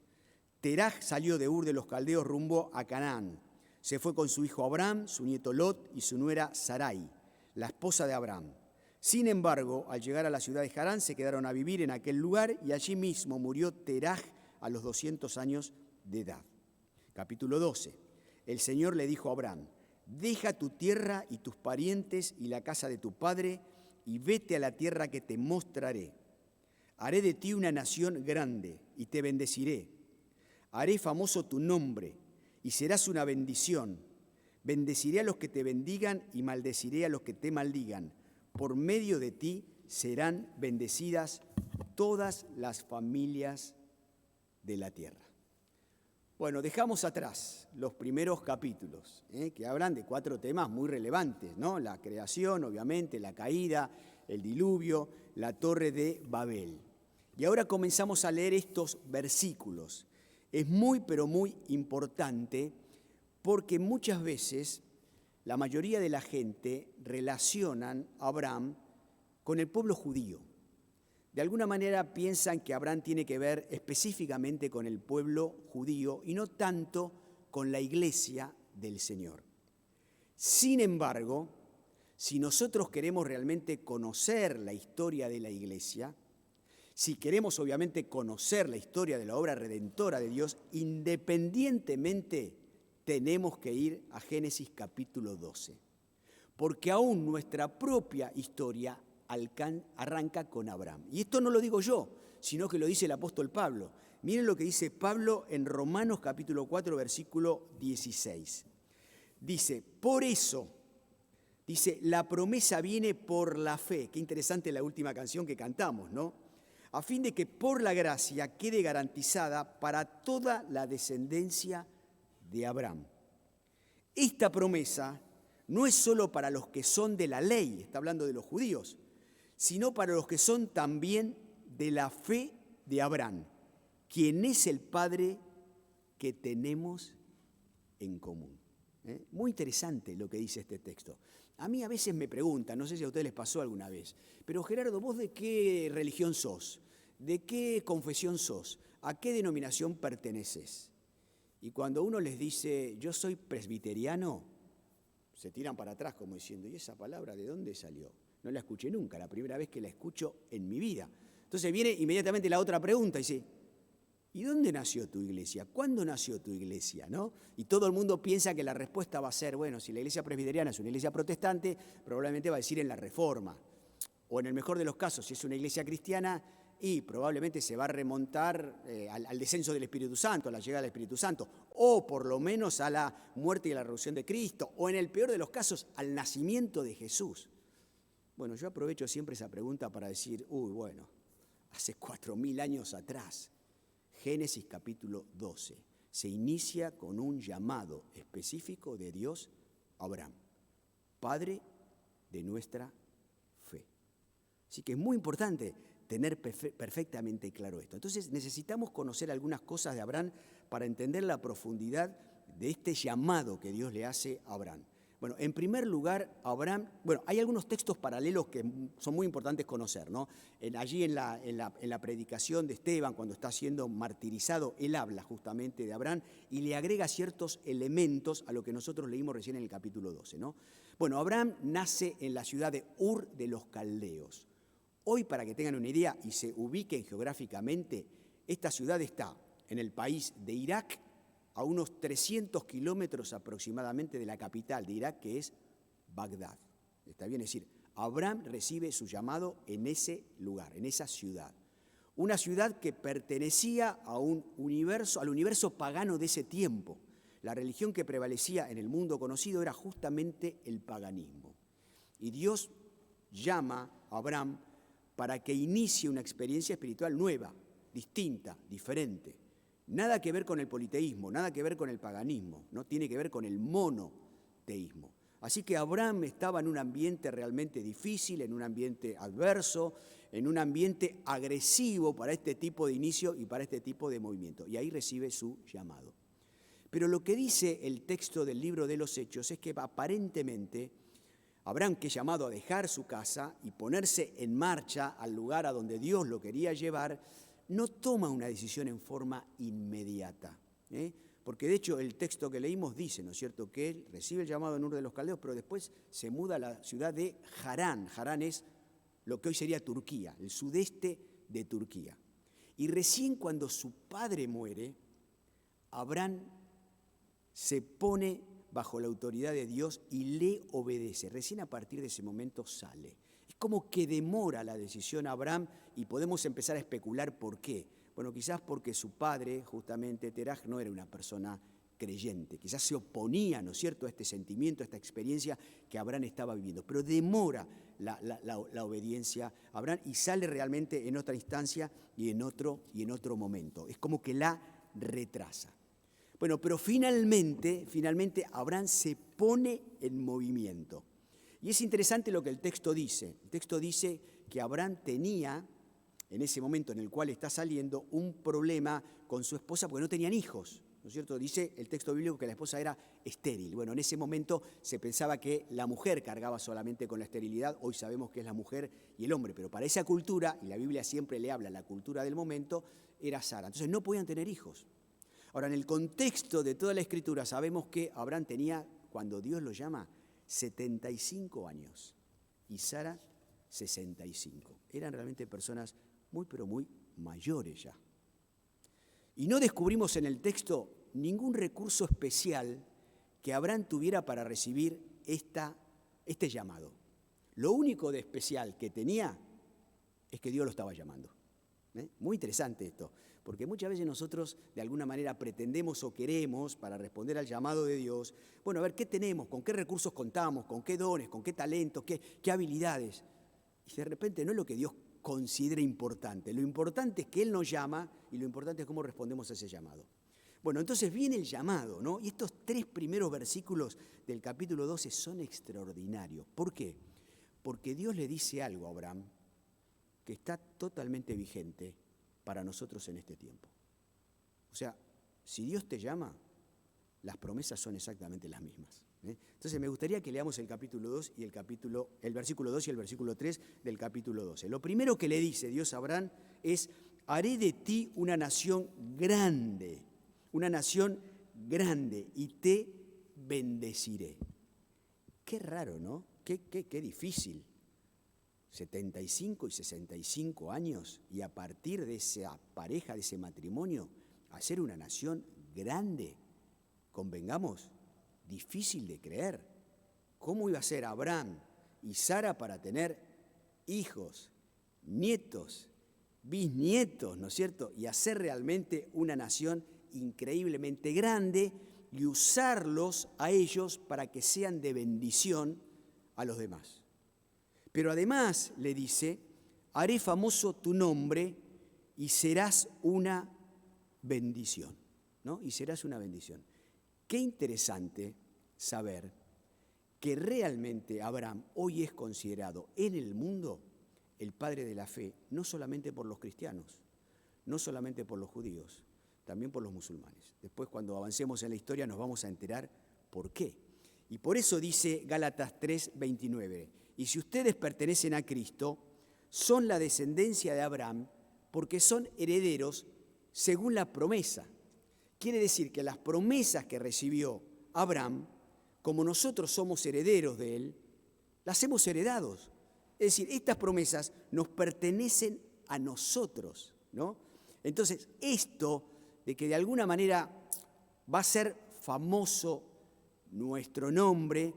Teraj salió de Ur de los Caldeos rumbo a Canaán. Se fue con su hijo Abraham, su nieto Lot y su nuera Sarai, la esposa de Abraham. Sin embargo, al llegar a la ciudad de Harán, se quedaron a vivir en aquel lugar y allí mismo murió Teraj a los 200 años de edad. Capítulo 12. El Señor le dijo a Abraham, deja tu tierra y tus parientes y la casa de tu padre y vete a la tierra que te mostraré. Haré de ti una nación grande y te bendeciré. Haré famoso tu nombre y serás una bendición. Bendeciré a los que te bendigan y maldeciré a los que te maldigan. Por medio de ti serán bendecidas todas las familias de la tierra. Bueno, dejamos atrás los primeros capítulos, que hablan de 4 temas muy relevantes, ¿no? La creación, obviamente, la caída, el diluvio, la torre de Babel. Y ahora comenzamos a leer estos versículos. Es muy, pero muy importante porque muchas veces la mayoría de la gente relacionan a Abraham con el pueblo judío. De alguna manera piensan que Abraham tiene que ver específicamente con el pueblo judío y no tanto con la iglesia del Señor. Sin embargo, si nosotros queremos realmente conocer la historia de la iglesia, si queremos obviamente conocer la historia de la obra redentora de Dios, independientemente tenemos que ir a Génesis capítulo 12, porque aún nuestra propia historia arranca con Abraham. Y esto no lo digo yo, sino que lo dice el apóstol Pablo. Miren lo que dice Pablo en Romanos capítulo 4, versículo 16. Dice, por eso, dice, la promesa viene por la fe. Qué interesante la última canción que cantamos, ¿no? A fin de que por la gracia quede garantizada para toda la descendencia de Abraham. Esta promesa no es solo para los que son de la ley, está hablando de los judíos, sino para los que son también de la fe de Abraham, quien es el Padre que tenemos en común. Muy interesante lo que dice este texto. A mí a veces me preguntan, no sé si a ustedes les pasó alguna vez, pero Gerardo, ¿vos de qué religión sos? ¿De qué confesión sos? ¿A qué denominación perteneces? Y cuando uno les dice, yo soy presbiteriano, se tiran para atrás como diciendo, ¿y esa palabra de dónde salió? No la escuché nunca, la primera vez que la escucho en mi vida. Entonces viene inmediatamente la otra pregunta y dice, ¿y dónde nació tu iglesia? ¿Cuándo nació tu iglesia? ¿No? Y todo el mundo piensa que la respuesta va a ser, bueno, si la iglesia presbiteriana es una iglesia protestante, probablemente va a decir en la Reforma. O en el mejor de los casos, si es una iglesia cristiana, y probablemente se va a remontar al descenso del Espíritu Santo, a la llegada del Espíritu Santo, o por lo menos a la muerte y a la resurrección de Cristo, o en el peor de los casos, al nacimiento de Jesús. Bueno, yo aprovecho siempre esa pregunta para decir, bueno, hace 4.000 años atrás, Génesis capítulo 12, se inicia con un llamado específico de Dios a Abraham, Padre de nuestra fe. Así que es muy importante tener perfectamente claro esto. Entonces necesitamos conocer algunas cosas de Abraham para entender la profundidad de este llamado que Dios le hace a Abraham. Bueno, en primer lugar, Abraham, hay algunos textos paralelos que son muy importantes conocer, ¿no? Allí en la predicación de Esteban, cuando está siendo martirizado, él habla justamente de Abraham y le agrega ciertos elementos a lo que nosotros leímos recién en el capítulo 12, ¿no? Bueno, Abraham nace en la ciudad de Ur de los Caldeos. Hoy, para que tengan una idea y se ubiquen geográficamente, esta ciudad está en el país de Irak, a unos 300 kilómetros aproximadamente de la capital de Irak, que es Bagdad. Está bien, es decir, Abraham recibe su llamado en ese lugar, en esa ciudad. Una ciudad que pertenecía a al universo pagano de ese tiempo. La religión que prevalecía en el mundo conocido era justamente el paganismo. Y Dios llama a Abraham para que inicie una experiencia espiritual nueva, distinta, diferente. Nada que ver con el politeísmo, nada que ver con el paganismo, no tiene que ver con el monoteísmo. Así que Abraham estaba en un ambiente realmente difícil, en un ambiente adverso, en un ambiente agresivo para este tipo de inicio y para este tipo de movimiento. Y ahí recibe su llamado. Pero lo que dice el texto del libro de los Hechos es que aparentemente Abraham, que es llamado a dejar su casa y ponerse en marcha al lugar a donde Dios lo quería llevar, no toma una decisión en forma inmediata. Porque de hecho el texto que leímos dice, ¿no es cierto?, que él recibe el llamado en Ur de los Caldeos, pero después se muda a la ciudad de Harán. Harán es lo que hoy sería Turquía, el sudeste de Turquía. Y recién cuando su padre muere, Abraham se pone bajo la autoridad de Dios y le obedece. Recién a partir de ese momento sale. Es como que demora la decisión a Abraham y podemos empezar a especular por qué. Bueno, quizás porque su padre, justamente Teraj, no era una persona creyente. Quizás se oponía, ¿no es cierto?, a este sentimiento, a esta experiencia que Abraham estaba viviendo. Pero demora la obediencia a Abraham y sale realmente en otra instancia y en otro momento. Es como que la retrasa. Bueno, pero finalmente Abraham se pone en movimiento. Y es interesante lo que el texto dice. El texto dice que Abraham tenía en ese momento en el cual está saliendo, un problema con su esposa porque no tenían hijos, ¿no es cierto? Dice el texto bíblico que la esposa era estéril. Bueno, en ese momento se pensaba que la mujer cargaba solamente con la esterilidad, hoy sabemos que es la mujer y el hombre, pero para esa cultura, y la Biblia siempre le habla, la cultura del momento, era Sara. Entonces no podían tener hijos. Ahora, en el contexto de toda la Escritura sabemos que Abraham tenía, cuando Dios lo llama, 75 años y Sara 65. Eran realmente personas muy, pero muy mayores ya. Y no descubrimos en el texto ningún recurso especial que Abraham tuviera para recibir este llamado. Lo único de especial que tenía es que Dios lo estaba llamando. Muy interesante esto, porque muchas veces nosotros de alguna manera pretendemos o queremos, para responder al llamado de Dios, bueno, a ver, ¿qué tenemos? ¿Con qué recursos contamos? ¿Con qué dones? ¿Con qué talentos? ¿Qué habilidades? Y de repente no es lo que Dios considera importante. Lo importante es que Él nos llama y lo importante es cómo respondemos a ese llamado. Bueno, entonces viene el llamado, ¿no? Y estos 3 primeros versículos del capítulo 12 son extraordinarios. ¿Por qué? Porque Dios le dice algo a Abraham que está totalmente vigente para nosotros en este tiempo. O sea, si Dios te llama, las promesas son exactamente las mismas. Entonces me gustaría que leamos el capítulo 2 y el versículo 2 y el versículo 3 del capítulo 12. Lo primero que le dice Dios a Abraham es: haré de ti una nación grande y te bendeciré. Qué raro, ¿no? Qué difícil. 75 y 65 años y a partir de esa pareja, de ese matrimonio, hacer una nación grande, convengamos, difícil de creer. ¿Cómo iba a ser Abraham y Sara para tener hijos, nietos, bisnietos, ¿no es cierto? Y hacer realmente una nación increíblemente grande y usarlos a ellos para que sean de bendición a los demás. Pero además le dice: haré famoso tu nombre y serás una bendición, ¿no? Y serás una bendición. Qué interesante saber que realmente Abraham hoy es considerado en el mundo el padre de la fe, no solamente por los cristianos, no solamente por los judíos, también por los musulmanes. Después, cuando avancemos en la historia, nos vamos a enterar por qué. Y por eso dice Gálatas 3:29, y si ustedes pertenecen a Cristo, son la descendencia de Abraham, porque son herederos según la promesa. Quiere decir que las promesas que recibió Abraham, como nosotros somos herederos de él, las hemos heredado. Es decir, estas promesas nos pertenecen a nosotros, ¿no? Entonces, esto de que de alguna manera va a ser famoso nuestro nombre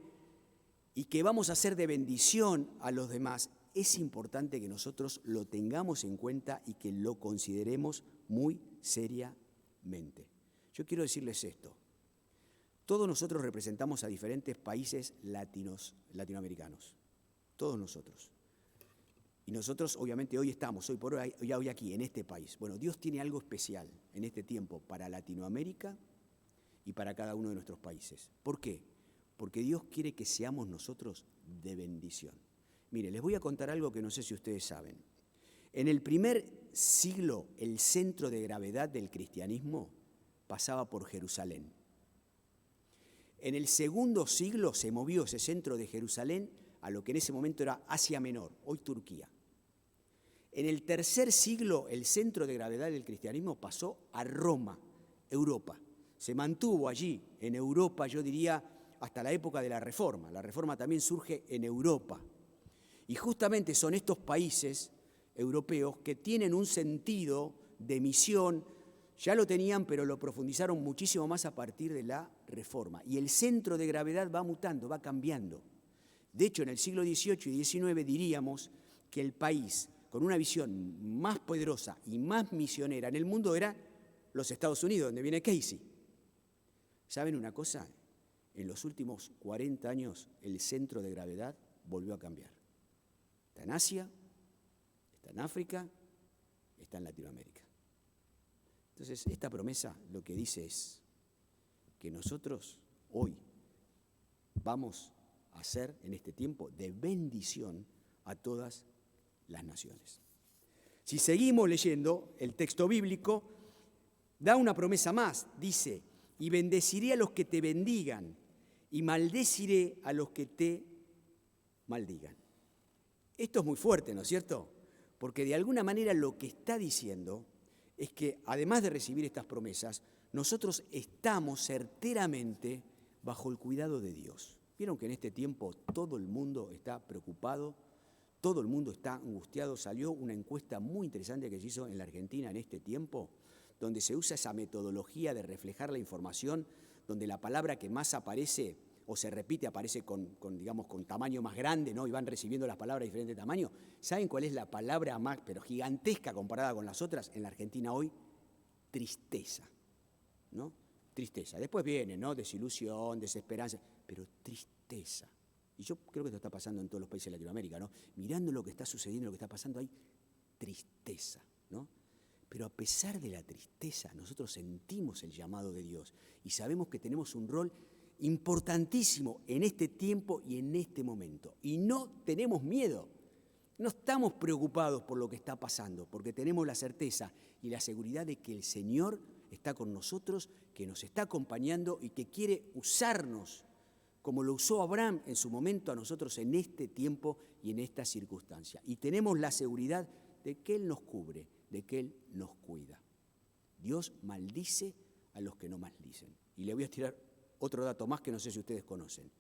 y que vamos a ser de bendición a los demás, es importante que nosotros lo tengamos en cuenta y que lo consideremos muy seriamente. Yo quiero decirles esto: todos nosotros representamos a diferentes países latinoamericanos, todos nosotros. Y nosotros obviamente hoy aquí, en este país. Bueno, Dios tiene algo especial en este tiempo para Latinoamérica y para cada uno de nuestros países. ¿Por qué? Porque Dios quiere que seamos nosotros de bendición. Mire, les voy a contar algo que no sé si ustedes saben. En el primer siglo, el centro de gravedad del cristianismo pasaba por Jerusalén. En el segundo siglo se movió ese centro de Jerusalén a lo que en ese momento era Asia Menor, hoy Turquía. En el tercer siglo, el centro de gravedad del cristianismo pasó a Roma, Europa. Se mantuvo allí, en Europa, yo diría, hasta la época de la Reforma. La Reforma también surge en Europa. Y justamente son estos países europeos que tienen un sentido de misión. Ya lo tenían, pero lo profundizaron muchísimo más a partir de la Reforma. Y el centro de gravedad va mutando, va cambiando. De hecho, en el siglo XVIII y XIX diríamos que el país con una visión más poderosa y más misionera en el mundo era los Estados Unidos, donde viene Casey. ¿Saben una cosa? En los últimos 40 años el centro de gravedad volvió a cambiar. Está en Asia, está en África, está en Latinoamérica. Entonces, esta promesa lo que dice es que nosotros hoy vamos a ser en este tiempo de bendición a todas las naciones. Si seguimos leyendo el texto bíblico, da una promesa más. Dice, y bendeciré a los que te bendigan, y maldeciré a los que te maldigan. Esto es muy fuerte, ¿no es cierto? Porque de alguna manera lo que está diciendo es que, además de recibir estas promesas, nosotros estamos certeramente bajo el cuidado de Dios. Vieron que en este tiempo todo el mundo está preocupado, todo el mundo está angustiado. Salió una encuesta muy interesante que se hizo en la Argentina en este tiempo, donde se usa esa metodología de reflejar la información, donde la palabra que más aparece o se repite aparece con tamaño más grande, ¿no? Y van recibiendo las palabras de diferente tamaño. ¿Saben cuál es la palabra más, pero gigantesca comparada con las otras en la Argentina hoy? Tristeza, ¿no? Tristeza. Después viene, ¿no? Desilusión, desesperanza, pero tristeza. Y yo creo que esto está pasando en todos los países de Latinoamérica, ¿no? Mirando lo que está sucediendo, lo que está pasando, hay tristeza, ¿no? Pero a pesar de la tristeza, nosotros sentimos el llamado de Dios y sabemos que tenemos un rol importantísimo en este tiempo y en este momento. Y no tenemos miedo, no estamos preocupados por lo que está pasando, porque tenemos la certeza y la seguridad de que el Señor está con nosotros, que nos está acompañando y que quiere usarnos como lo usó Abraham en su momento a nosotros en este tiempo y en esta circunstancia. Y tenemos la seguridad de que Él nos cubre, de que Él nos cuida. Dios maldice a los que no maldicen. Y le voy a tirar otro dato más que no sé si ustedes conocen.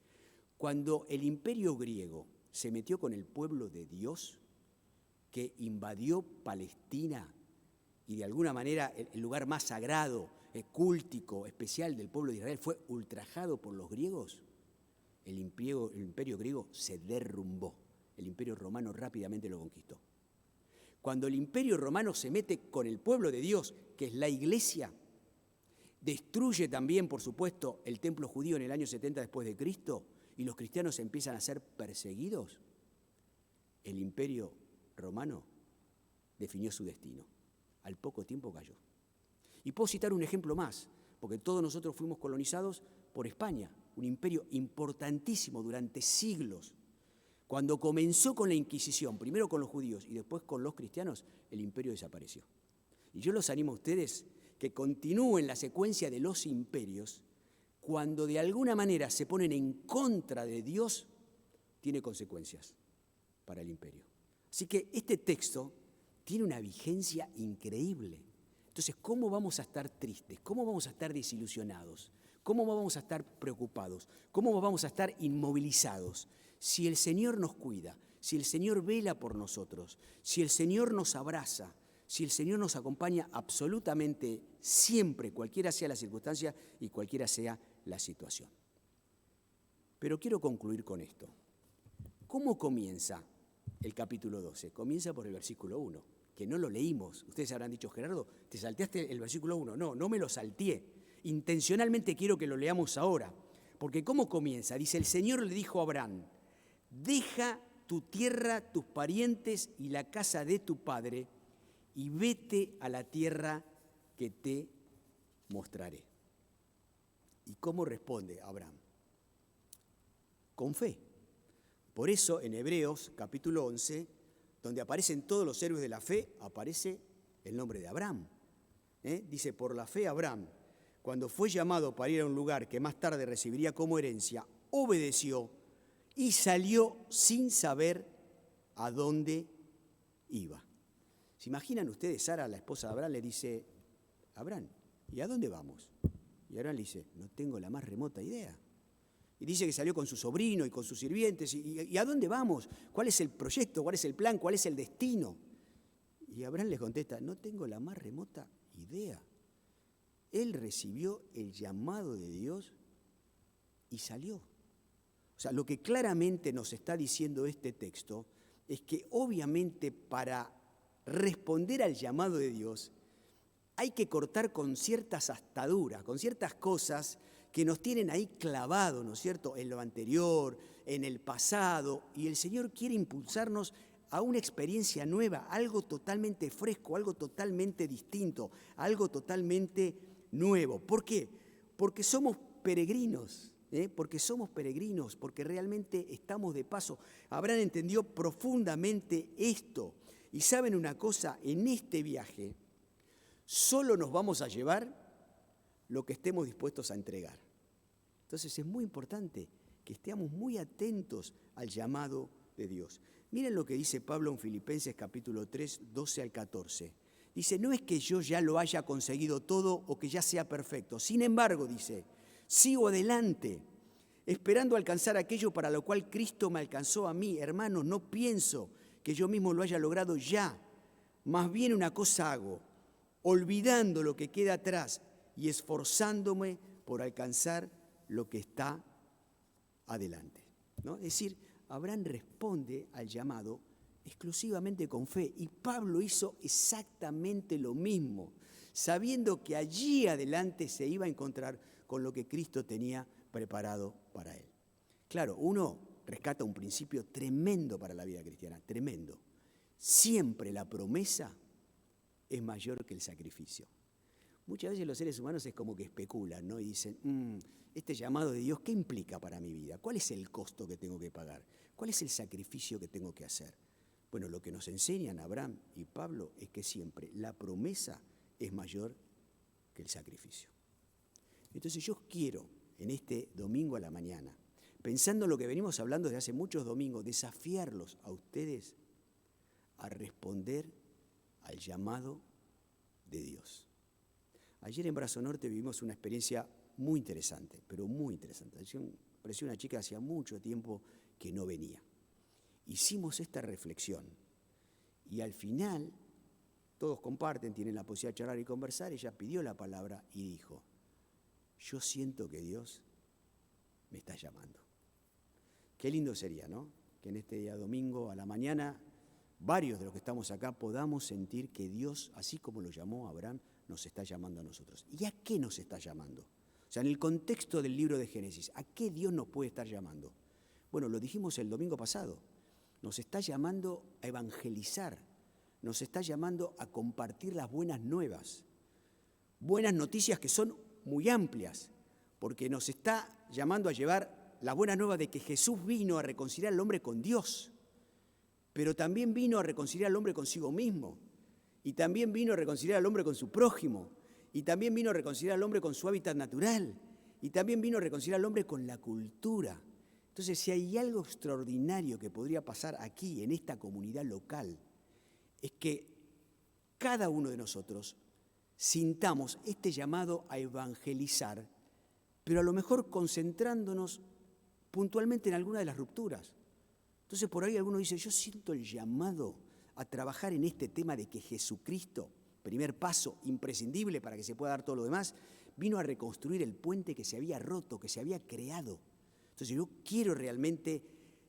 Cuando el imperio griego se metió con el pueblo de Dios, que invadió Palestina y de alguna manera el lugar más sagrado, cúltico, especial del pueblo de Israel, fue ultrajado por los griegos, el imperio griego se derrumbó. El imperio romano rápidamente lo conquistó. Cuando el imperio romano se mete con el pueblo de Dios, que es la iglesia, destruye también, por supuesto, el templo judío en el año 70 después de Cristo y los cristianos empiezan a ser perseguidos, el imperio romano definió su destino. Al poco tiempo cayó. Y puedo citar un ejemplo más, porque todos nosotros fuimos colonizados por España, un imperio importantísimo durante siglos. Cuando comenzó con la Inquisición, primero con los judíos y después con los cristianos, el imperio desapareció. Y yo los animo a ustedes que continúen la secuencia de los imperios. Cuando de alguna manera se ponen en contra de Dios, tiene consecuencias para el imperio. Así que este texto tiene una vigencia increíble. Entonces, ¿cómo vamos a estar tristes? ¿Cómo vamos a estar desilusionados? ¿Cómo vamos a estar preocupados? ¿Cómo vamos a estar inmovilizados? Si el Señor nos cuida, si el Señor vela por nosotros, si el Señor nos abraza, si el Señor nos acompaña absolutamente siempre, cualquiera sea la circunstancia y cualquiera sea la situación. Pero quiero concluir con esto. ¿Cómo comienza el capítulo 12? Comienza por el versículo 1, que no lo leímos. Ustedes habrán dicho, Gerardo, ¿te salteaste el versículo 1? No, no me lo salteé. Intencionalmente quiero que lo leamos ahora. Porque ¿cómo comienza? Dice, el Señor le dijo a Abraham, deja tu tierra, tus parientes y la casa de tu padre y vete a la tierra que te mostraré. ¿Y cómo responde Abraham? Con fe. Por eso en Hebreos capítulo 11, donde aparecen todos los héroes de la fe, aparece el nombre de Abraham. Dice, por la fe Abraham, cuando fue llamado para ir a un lugar que más tarde recibiría como herencia, obedeció y salió sin saber a dónde iba. ¿Se imaginan ustedes? Sara, la esposa de Abraham, le dice, Abraham, ¿y a dónde vamos? Y Abraham le dice, no tengo la más remota idea. Y dice que salió con su sobrino y con sus sirvientes. ¿Y a dónde vamos? ¿Cuál es el proyecto? ¿Cuál es el plan? ¿Cuál es el destino? Y Abraham les contesta, no tengo la más remota idea. Él recibió el llamado de Dios y salió. O sea, lo que claramente nos está diciendo este texto es que obviamente para responder al llamado de Dios hay que cortar con ciertas ataduras, con ciertas cosas que nos tienen ahí clavados, ¿no es cierto?, en lo anterior, en el pasado, y el Señor quiere impulsarnos a una experiencia nueva, algo totalmente fresco, algo totalmente distinto, algo totalmente nuevo. ¿Por qué? Porque somos peregrinos, porque realmente estamos de paso. Abraham entendió profundamente esto, Y saben una cosa, en este viaje solo nos vamos a llevar lo que estemos dispuestos a entregar. Entonces es muy importante que estemos muy atentos al llamado de Dios. Miren lo que dice Pablo en Filipenses capítulo 3, 12 al 14. Dice, no es que yo ya lo haya conseguido todo o que ya sea perfecto. Sin embargo, dice, sigo adelante, esperando alcanzar aquello para lo cual Cristo me alcanzó a mí. Hermanos, no pienso que yo mismo lo haya logrado ya. Más bien una cosa hago, olvidando lo que queda atrás y esforzándome por alcanzar lo que está adelante, ¿no? Es decir, Abraham responde al llamado exclusivamente con fe, y Pablo hizo exactamente lo mismo, sabiendo que allí adelante se iba a encontrar con lo que Cristo tenía preparado para él. Claro, uno rescata un principio tremendo para la vida cristiana, tremendo. Siempre la promesa es mayor que el sacrificio. Muchas veces los seres humanos es como que especulan, ¿no? Y dicen, este llamado de Dios, ¿qué implica para mi vida? ¿Cuál es el costo que tengo que pagar? ¿Cuál es el sacrificio que tengo que hacer? Bueno, lo que nos enseñan Abraham y Pablo es que siempre la promesa es mayor que el sacrificio. Entonces yo quiero, en este domingo a la mañana, pensando en lo que venimos hablando desde hace muchos domingos, desafiarlos a ustedes a responder al llamado de Dios. Ayer en Brazo Norte vivimos una experiencia muy interesante, pero muy interesante. Parecía una chica hacía mucho tiempo que no venía. Hicimos esta reflexión y al final todos comparten, tienen la posibilidad de charlar y conversar. Ella pidió la palabra y dijo, yo siento que Dios me está llamando. Qué lindo sería, ¿no? Que en este día domingo a la mañana varios de los que estamos acá podamos sentir que Dios, así como lo llamó a Abraham, nos está llamando a nosotros. ¿Y a qué nos está llamando? O sea, en el contexto del libro de Génesis, ¿a qué Dios nos puede estar llamando? Bueno, lo dijimos el domingo pasado. Nos está llamando a evangelizar, nos está llamando a compartir las buenas nuevas. Buenas noticias que son muy amplias, porque nos está llamando a llevar la buena nueva de que Jesús vino a reconciliar al hombre con Dios, pero también vino a reconciliar al hombre consigo mismo, y también vino a reconciliar al hombre con su prójimo, y también vino a reconciliar al hombre con su hábitat natural, y también vino a reconciliar al hombre con la cultura. Entonces, si hay algo extraordinario que podría pasar aquí, en esta comunidad local, es que cada uno de nosotros sintamos este llamado a evangelizar, pero a lo mejor concentrándonos puntualmente en alguna de las rupturas. Entonces, por ahí alguno dice, yo siento el llamado a trabajar en este tema de que Jesucristo, primer paso imprescindible para que se pueda dar todo lo demás, vino a reconstruir el puente que se había roto, que se había creado. Entonces yo quiero realmente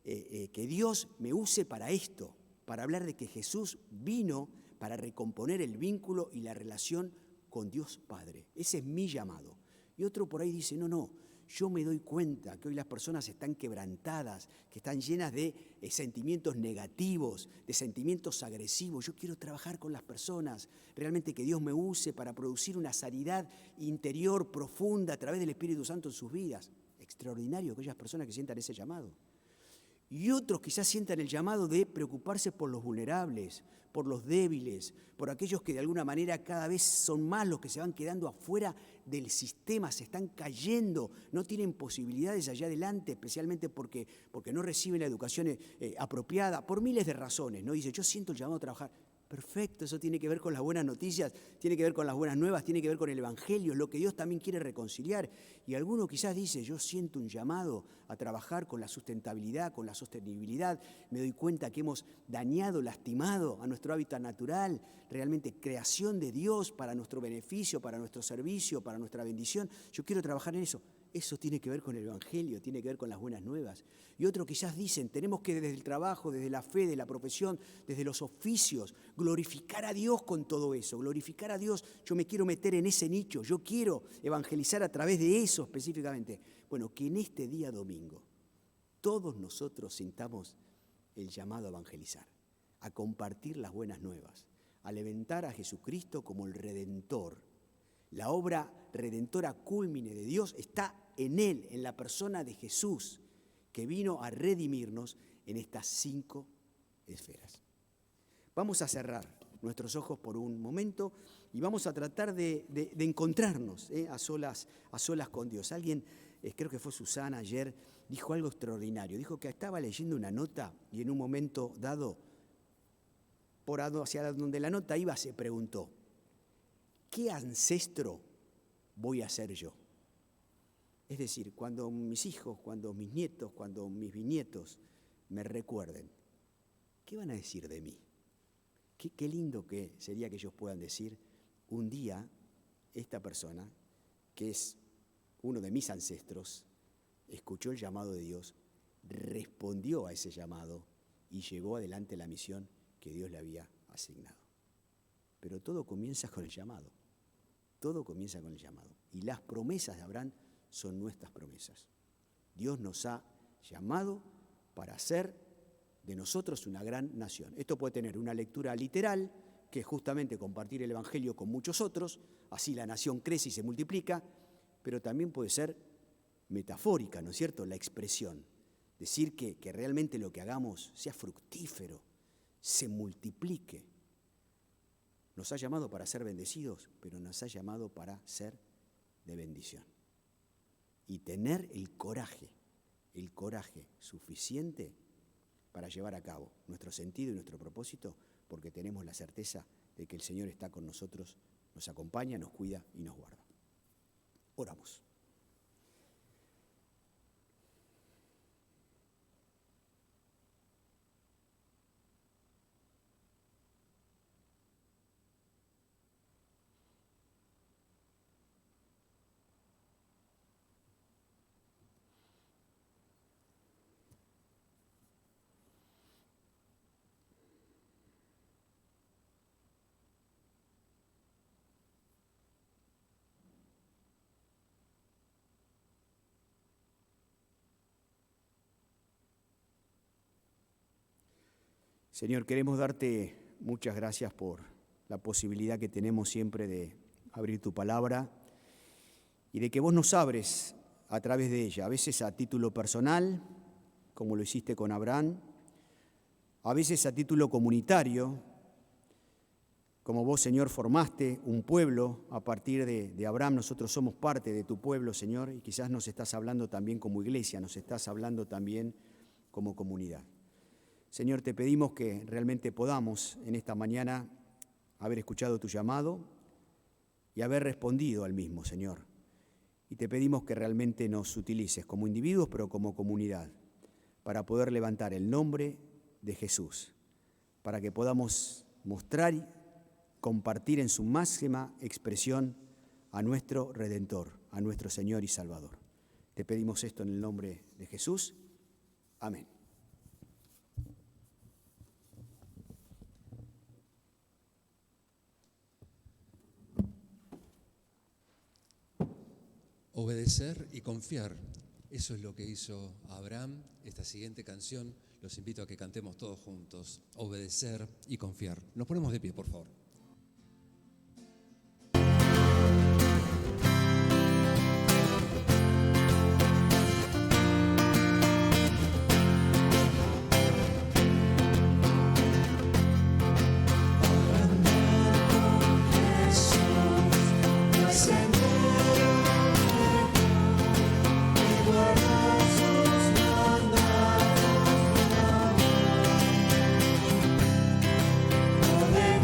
que Dios me use para esto, para hablar de que Jesús vino para recomponer el vínculo y la relación con Dios Padre. Ese es mi llamado. Y otro por ahí dice, no, yo me doy cuenta que hoy las personas están quebrantadas, que están llenas de sentimientos negativos, de sentimientos agresivos. Yo quiero trabajar con las personas, realmente que Dios me use para producir una sanidad interior profunda a través del Espíritu Santo en sus vidas. Extraordinario aquellas personas que sientan ese llamado. Y otros quizás sientan el llamado de preocuparse por los vulnerables, por los débiles, por aquellos que de alguna manera cada vez son más los que se van quedando afuera del sistema, se están cayendo, no tienen posibilidades allá adelante, especialmente porque no reciben la educación apropiada, por miles de razones, ¿no? Dice, yo siento el llamado a trabajar. Perfecto, eso tiene que ver con las buenas noticias, tiene que ver con las buenas nuevas, tiene que ver con el Evangelio, lo que Dios también quiere reconciliar. Y alguno quizás dice, yo siento un llamado a trabajar con la sustentabilidad, con la sostenibilidad. Me doy cuenta que hemos dañado, lastimado a nuestro hábitat natural, realmente creación de Dios para nuestro beneficio, para nuestro servicio, para nuestra bendición. Yo quiero trabajar en eso. Eso tiene que ver con el Evangelio, tiene que ver con las buenas nuevas. Y otros quizás dicen, tenemos que desde el trabajo, desde la fe, de la profesión, desde los oficios, glorificar a Dios con todo eso, glorificar a Dios. Yo me quiero meter en ese nicho, yo quiero evangelizar a través de eso específicamente. Bueno, que en este día domingo todos nosotros sintamos el llamado a evangelizar, a compartir las buenas nuevas, a levantar a Jesucristo como el Redentor. La obra redentora cúlmine de Dios está en Él, en la persona de Jesús, que vino a redimirnos en estas 5 esferas. Vamos a cerrar nuestros ojos por un momento y vamos a tratar de encontrarnos a solas con Dios. Alguien, creo que fue Susana ayer, dijo algo extraordinario. Dijo que estaba leyendo una nota y en un momento dado, hacia donde la nota iba, se preguntó, ¿qué ancestro voy a ser yo? Es decir, cuando mis hijos, cuando mis nietos, cuando mis bisnietos me recuerden, ¿qué van a decir de mí? Qué lindo que sería que ellos puedan decir, un día esta persona, que es uno de mis ancestros, escuchó el llamado de Dios, respondió a ese llamado y llevó adelante la misión que Dios le había asignado. Pero todo comienza con el llamado. Todo comienza con el llamado. Y las promesas de Abraham son nuestras promesas. Dios nos ha llamado para hacer de nosotros una gran nación. Esto puede tener una lectura literal, que es justamente compartir el Evangelio con muchos otros, así la nación crece y se multiplica, pero también puede ser metafórica, ¿no es cierto?, la expresión. Decir que realmente lo que hagamos sea fructífero, se multiplique. Nos ha llamado para ser bendecidos, pero nos ha llamado para ser de bendición. Y tener el coraje suficiente para llevar a cabo nuestro sentido y nuestro propósito, porque tenemos la certeza de que el Señor está con nosotros, nos acompaña, nos cuida y nos guarda. Oramos. Señor, queremos darte muchas gracias por la posibilidad que tenemos siempre de abrir tu palabra y de que vos nos abres a través de ella, a veces a título personal, como lo hiciste con Abraham, a veces a título comunitario, como vos, Señor, formaste un pueblo a partir de Abraham. Nosotros somos parte de tu pueblo, Señor, y quizás nos estás hablando también como iglesia, nos estás hablando también como comunidad. Señor, te pedimos que realmente podamos en esta mañana haber escuchado tu llamado y haber respondido al mismo, Señor. Y te pedimos que realmente nos utilices como individuos, pero como comunidad, para poder levantar el nombre de Jesús, para que podamos mostrar y compartir en su máxima expresión a nuestro Redentor, a nuestro Señor y Salvador. Te pedimos esto en el nombre de Jesús. Amén. Obedecer y confiar. Eso es lo que hizo Abraham. Esta siguiente canción los invito a que cantemos todos juntos. Obedecer y confiar. Nos ponemos de pie, por favor. Poder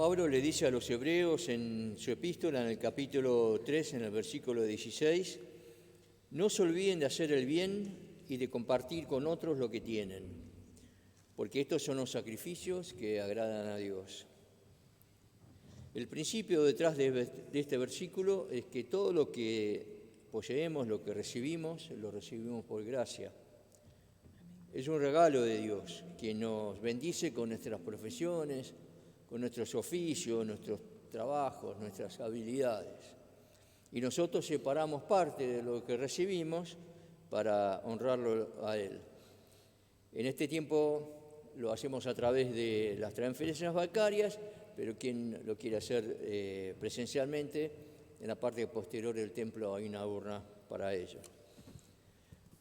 Pablo le dice a los hebreos en su epístola, en el capítulo 3, en el versículo 16, no se olviden de hacer el bien y de compartir con otros lo que tienen, porque estos son los sacrificios que agradan a Dios. El principio detrás de este versículo es que todo lo que poseemos, lo que recibimos, lo recibimos por gracia. Es un regalo de Dios, quien nos bendice con nuestras profesiones, con nuestros oficios, nuestros trabajos, nuestras habilidades. Y nosotros separamos parte de lo que recibimos para honrarlo a Él. En este tiempo lo hacemos a través de las transferencias bancarias, pero quien lo quiere hacer presencialmente, en la parte posterior del templo hay una urna para ello.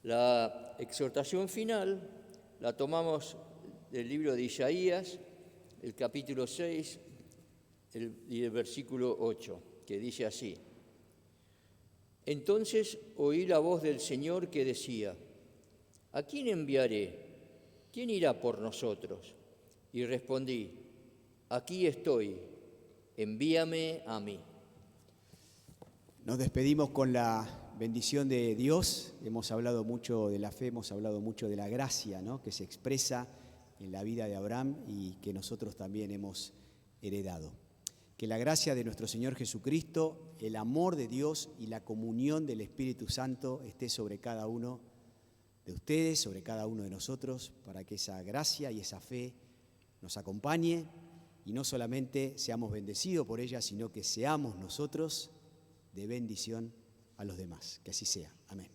La exhortación final la tomamos del libro de Isaías, el capítulo 6 y el versículo 8, que dice así: Entonces oí la voz del Señor que decía, ¿a quién enviaré? ¿Quién irá por nosotros? Y respondí, aquí estoy, envíame a mí. Nos despedimos con la bendición de Dios. Hemos hablado mucho de la fe, hemos hablado mucho de la gracia, ¿no?, que se expresa en la vida de Abraham y que nosotros también hemos heredado. Que la gracia de nuestro Señor Jesucristo, el amor de Dios y la comunión del Espíritu Santo esté sobre cada uno de ustedes, sobre cada uno de nosotros, para que esa gracia y esa fe nos acompañe y no solamente seamos bendecidos por ella, sino que seamos nosotros de bendición a los demás. Que así sea. Amén.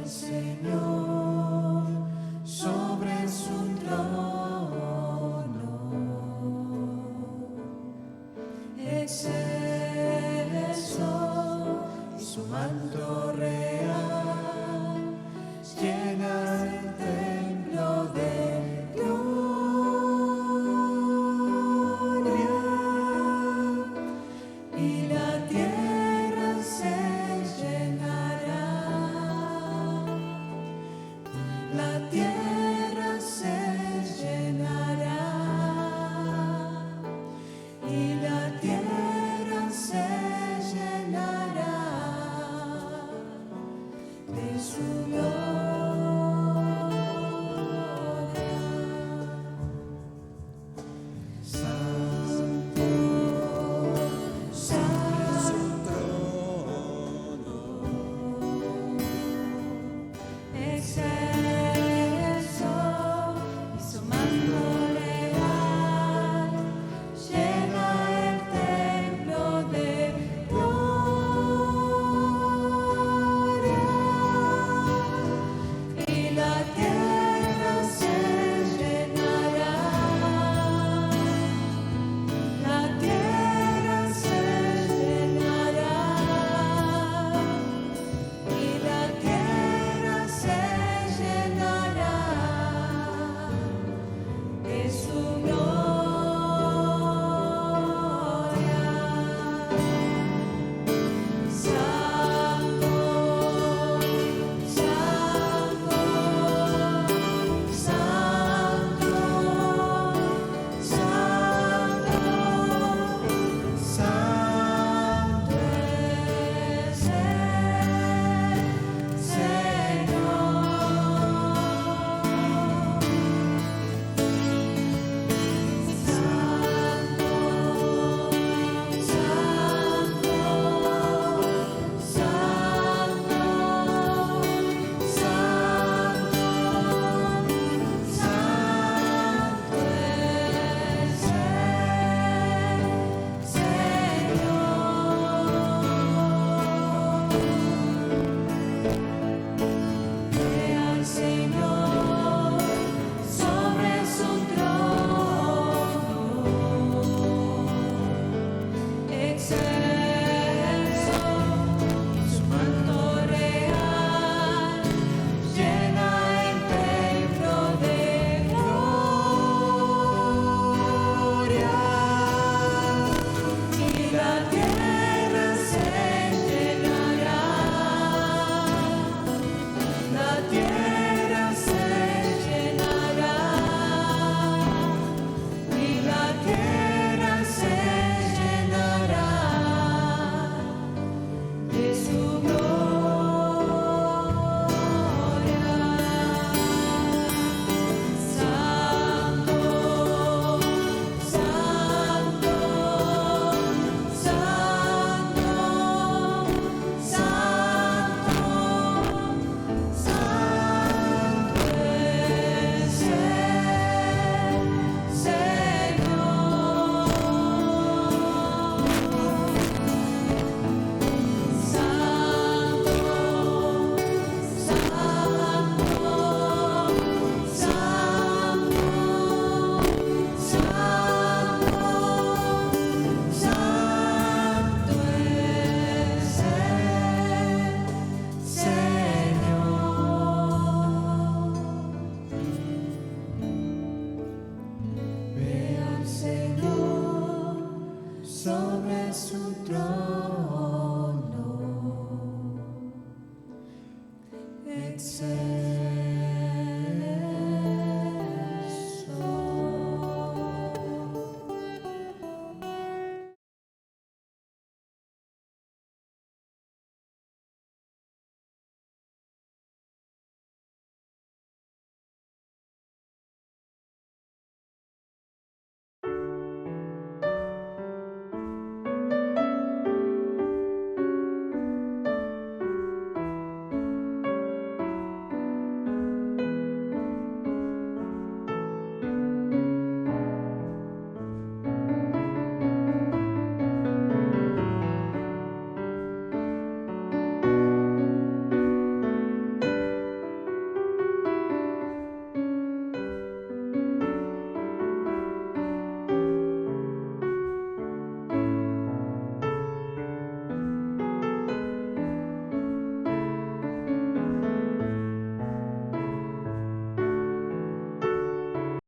Señor, sobre su trono, excelso y su manto real llena el templo de gloria y la tierra se llenará. La tierra se llenará y la tierra se llenará de su gloria. Santo, Santo, excelso y su manto real llena el templo de gloria Excel.